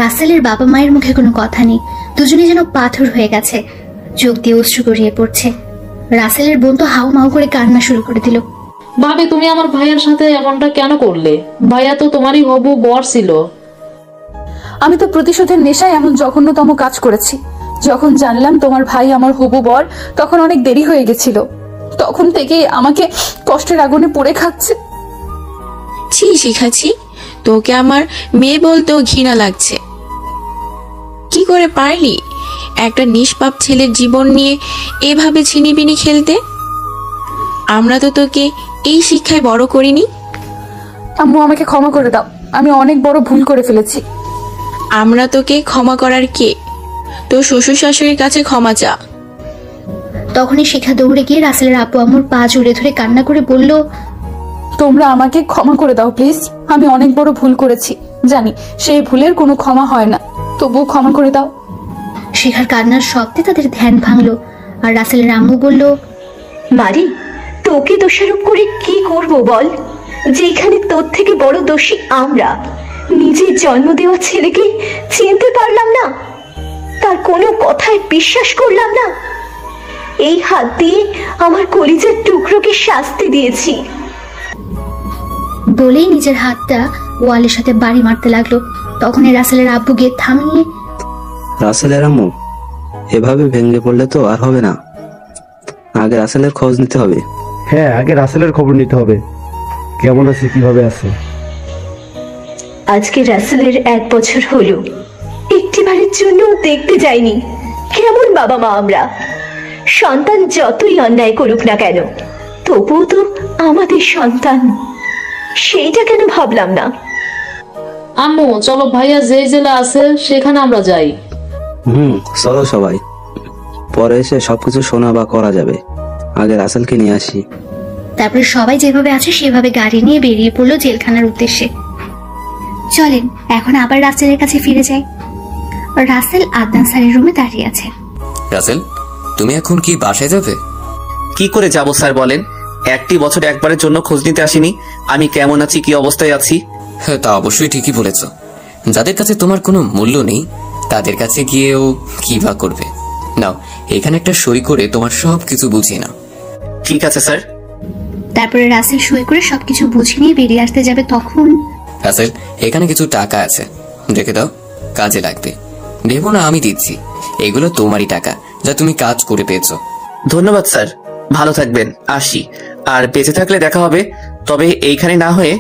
রাসেলের বাবা মায়ের মুখে কোনো কথা নেই, দুজনে যেন পাথর হয়ে গেছে, চোখ দিয়ে অশ্রু গড়িয়ে পড়ছে। রাসেলের বোন তো হাউ মাউ করে কান্না শুরু করে দিল।
ভাবি, তুমি আমার ভাইয়ের সাথে এমনটা কেন করলে? ভাইয়া তো তোমারই হবু বর ছিল।
আমি তো প্রতিশোধের নেশায় এমন জঘন্যতম কাজ করেছি। যখন জানলাম তোমার ভাই আমার হবু বর, তখন অনেক দেরি হয়ে গেছিল। তখন থেকেই আমাকে কষ্টের আগুনে পুড়ে খাচ্ছে।
ছি শিখাচ্ছি, তোকে আমার মেয়ে বলতেও ঘৃণা লাগছে। কি করে পারলি একটা নিষ্পাপ ছেলের জীবন নিয়ে এভাবে ছিনিবিনি খেলতে? আমরা তো তোকে এই শিক্ষায় বড় করিনি।
আম্মু, আমাকে ক্ষমা করে দাও, আমি অনেক বড় ভুল করে ফেলেছি।
আমরা তোকে ক্ষমা করার কে? তোর শ্বশুর শাশুড়ির কাছে ক্ষমা চা।
তখনই শিখা দৌড়ে গিয়ে রাসেলের আপু আম্মুর পা জড়িয়ে ধরে কান্না করে বলল,
তোমরা আমাকে ক্ষমা করে দাও প্লিজ। আমি অনেক বড় ভুল করেছি, জানি সেই ভুলের কোনো ক্ষমা হয় না, তবুও ক্ষমা করে দাও।
শিখার কান্নার শব্দে তাদের ধ্যান ভাঙলো, আর রাসেলের আম্মু বলল,
মারি, তোকে দোষারোপ করে কি করব বল? যেখানে তোর থেকে বড় দোষী আমরা। নিজের জন্ম দেওয়া ছেলেকে চিনতে পারলাম না, তার কোনো কথায় বিশ্বাস করলাম না। এই হাত দিয়ে আমার কলিজার টুকরোকে শাস্তি দিয়েছি।
বলেই নিজের হাতটা ওয়ালের সাথে বাড়ি মারতে লাগলো। তখনই রাসেলের আব্বু গিয়ে থামিয়ে,
রাসেলের আম্মু, এভাবে ভেঙে পড়লে তো আর হবে না, আগে রাসেলের খোঁজ নিতে হবে।
হ্যাঁ, আগে রাসেলের খবর নিতে হবে, কেমন আছে, কিভাবে আছে।
আজকে রাসেলের 1 বছর হলো, একটিবারের জন্য দেখতে যাইনি। কেমন বাবা মা আমরা! সন্তান যতই অন্যায় করুক না কেন, তবুও তো আমাদের সন্তান। সেইটা কেন ভাবলাম না?
আম্মু চলো, ভাইয়া যেই জেলা আছে সেখানে আমরা যাই।
চলো সবাই, পরে এসে সবকিছু শোনা বা করা যাবে, আগে রাসেলকে নিয়ে আসি।
তারপর সবাই যেভাবে আছে সেভাবে গাড়ি নিয়ে বেরিয়ে পড়লো জেলখানার উদ্দেশ্যে। চলেন এখন আবার রাসেলের কাছে ফিরে যাই। রাসেল আদনান স্যারের রুমে দাঁড়িয়ে আছে।
রাসেল, তুমি এখন কি বাসায় যাবে?
কি করে যাব স্যার বলেন? একটি বছর একবারের জন্য খোঁজ নিতে আসিনি আমি কেমন আছি, কি অবস্থায় আছি।
হ্যাঁ, তা অবশ্যই ঠিকই বলেছ। যাদের কাছে তোমার কোনো মূল্য নেই তাদের কাছে গিয়েও কি বা করবে। নাও, এখানে একটা সই করে তোমার সবকিছু বুঝিয়ে নাও।
ঠিক আছে স্যার।
তারপরে রাসেল সই করে সবকিছু বুঝিয়ে নিয়ে বেরিয়ে আসতে যাবে, তখন
রাসেল, এখানে কিছু টাকা আছে, রেখে দাও, কাজে লাগবে। ভেবো না আমি দিচ্ছি, এগুলো তোমারই টাকা যা তুমি কাজ করে পেয়েছো।
ধন্যবাদ স্যার, ভালো থাকবেন, আসি। আর বেঁচে থাকলে দেখা হবে, তবে এইখানে না হয়ে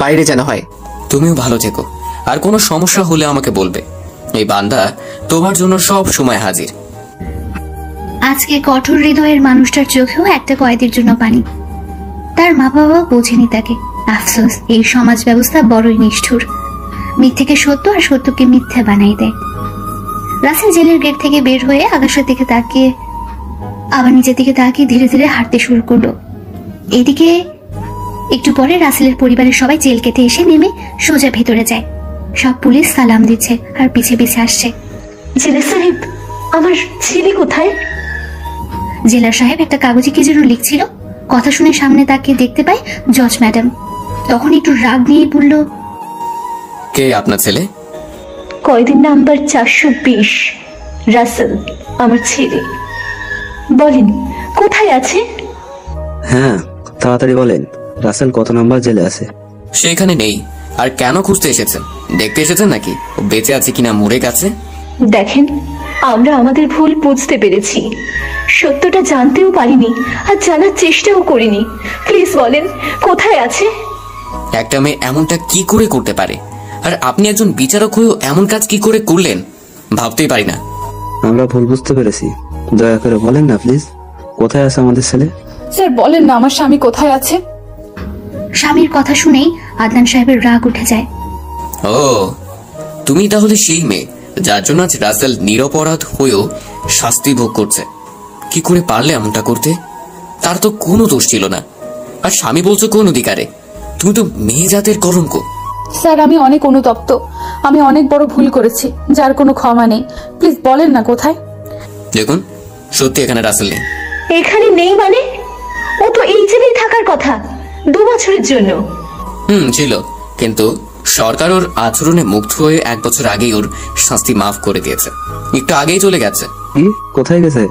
বাইরে যেন হয়।
তুমিও ভালো থেকো, আর কোনো সমস্যা হলে আমাকে বলবে। এই বান্দা তোমার জন্য সব সময় হাজির।
আজকে কঠোর হৃদয়ের মানুষটার চোখেও একটা কয়েদির জন্য পানি। তার মা বাবা বোঝেনি তাকে। আফসোস, এই সমাজ ব্যবস্থা বড়ই নিষ্ঠুর, মিথ্যেকে সত্য আর সত্যকে মিথ্যা বানাই দেয়। রাসেল জেলের গেট থেকে বের হয়ে আকাশের দিকে তাকিয়ে আবার নিচের দিকে তাকিয়ে ধীরে ধীরে হাঁটতে শুরু করলো। এদিকে একটু পরে রাসেলের পরিবারের সবাই জেল কেটে এসে নেমে সোজা ভেতরে যায়। সব পুলিশ সালাম দিচ্ছে আর পিছে পিছে আসছে।
জেলার সাহেব, আমার ছেলে কোথায়?
জেলার সাহেব একটা কাগজে কি যেন লিখছিল। কথা শুনে সামনে তাকিয়ে দেখতে পায় জজ ম্যাডাম। তখন একটু রাগ নিয়ে বলল,
কে আপনার ছেলে?
কয়দিন নাম্বার 420, রাসেল আমার ছেলে। বলেন কোথায় আছে?
হ্যাঁ, তাড়াতাড়ি বলেন, রাসেল কত নাম্বার জেলে আছে?
সে এখানে নেই। আর কেন খুঁজতে এসেছেন? দেখতে এসেছেন নাকি ও বেঁচে আছে কিনা মরে গেছে?
দেখেন, আমরা আমাদের ভুল বুঝতে পেরেছি, সত্যটা জানতেও পারিনি আর জানার চেষ্টাও করিনি। প্লিজ বলেন কোথায় আছে?
একটা মেয়ে এমনটা কি করে করতে পারে? আর আপনি একজন বিচারক হয়েও এমন কাজ কি করে করলেন ভাবতেই পারি না।
আমরা ভুল বুঝতে পেরেছি, দয়া করে বলেন না প্লিজ, কোথায় আছে আমাদের ছেলে?
স্যার বলেন না আমার স্বামী কোথায় আছে।
স্বামীর কথা শুনেই আদনান সাহেবের রাগ উঠে যায়।
ও, তুমি তাহলে সেই মেয়ে যার জন্য আজ রাসেল নিরপরাধ হয়েও শাস্তি ভোগ করছে। কি করে পারলে এমনটা করতে? তার তো কোনো দোষ ছিল না। আর স্বামী বলছো কোন অধিকারে? তুমি তো মেয়ে জাতের কলঙ্ক।
স্যার আমি অনেক অনুতপ্ত, আমি অনেক বড় ভুল করেছি যার কোনো ক্ষমা নেই। প্লিজ বলেন না কোথায়।
দেখুন, সত্যি এখানে রাসেল নেই।
এখানে নেই মানে? ও তো এই জেলেই থাকার কথা 2 বছরের জন্য।
ছিল, কিন্তু সরকার ওর আচরণে মুগ্ধ হয়ে 1 বছর আগেই ওর শাস্তি মাফ করে দিয়েছে। একটু আগেই চলে গেছে।
কোথায় গেছে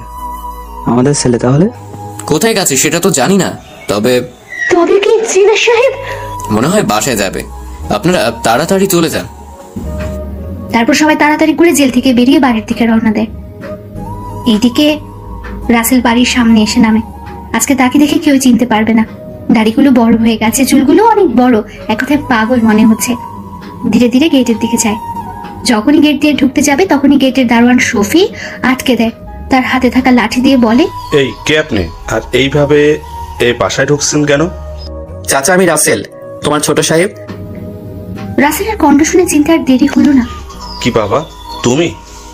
আমাদের ছেলে? তাহলে
কোথায় গেছে সেটা তো জানি না, তবে
কি জিনা সাহেব?
মনে হয় বাসায় যাবে। আপনারা তাড়াতাড়ি চলে যান।
তারপর সবাই তাড়াতাড়ি করে জেল থেকে বেরিয়ে বাড়ির দিকে রওনা দেয়। এইদিকে রাসেল বাড়ির সামনে এসে নামে। আজকে তাকে দেখে কেউ চিনতে পারবে না। দাড়িগুলো বড় হয়ে গেছে, চুলগুলো অনেক বড়, এক কথায় পাগল মনে হচ্ছে। ধীরে ধীরে গেটের দিকে যায়। যখনই গেট দিয়ে ঢুকতে যাবে তখনই গেটের দারোয়ান শফি আটকে দেয়। তার হাতে থাকা লাঠি দিয়ে বলে,
এই কে আপনি? আর এইভাবে এই বাসায় ঢুকছেন কেন?
চাচা, আমি রাসেল, তোমার ছোট সাহেব।
রাসেলের কণ্ঠ শুনে চিন্তা আর দেরি হলো না।
কি বাবা, তুমি?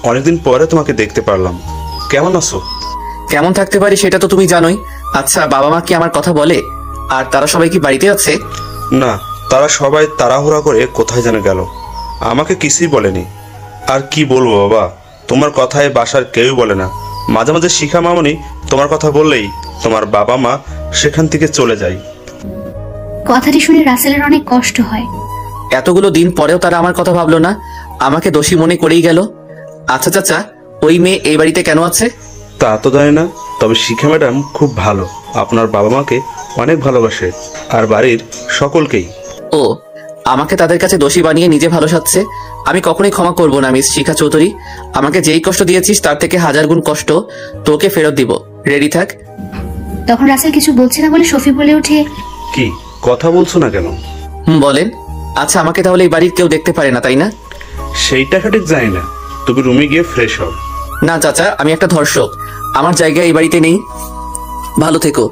অনেকদিন পরে তোমাকে দেখতে পারলাম, কেমন আছো?
কেমন থাকতে পারি সেটা তো তুমি জানোই। আচ্ছা, বাবা মা কি আমার কথা বলে? আর তারা সবাই কি বাড়িতে আছে?
না, তারা সবাই তাড়াহুড়া করে কোথায় যেন গেল, আমাকে কিছুই বলেনি। আর কি বলবো বাবা, তোমার কথায় বাসার কেউই বলে না। মাঝে মাঝে শিখা মামনি তোমার কথা বললেই তোমার বাবা মা সেখান থেকে চলে যায়।
কথাটি শুনে রাসেলের অনেক কষ্ট হয়।
এতগুলো দিন পরেও তারা আমার কথা ভাবলো না, আমাকে দোষী মনে করেই গেল। আচ্ছা চাচা, ওই মেয়ে এই বাড়িতে কেন আছে?
তা তো জানি না, তবে শিখা ম্যাডাম খুব ভালো, আপনার বাবা মাকে অনেক ভালোবাসে আর বাড়ির সকলকেই।
ও, আমাকে তাদের কাছে দোষী বানিয়ে নিজে ভালো সাজছে। আমি কখনোই ক্ষমা করব না মিস শিখা চৌধুরী। আমাকে যেই কষ্ট দিয়েছিস তার থেকে 1000 গুণ কষ্ট তোকে ফেরত দিব। রেডি থাক।
তখন রাসেল কিছু বলছে না বলে শফি বলে ওঠে,
কি কথা বলছো না কেন?
বলেন। আচ্ছা, আমাকে তাহলে এই বাড়ির কেউ দেখতে পারে না, তাই না?
সেইটা সঠিক জানি না, তুমি রুমে গিয়ে ফ্রেশ হও।
না চাচা, আমি একটা ধর্ষক, আমার জায়গা এই বাড়িতে নেই। ভালো থেকো।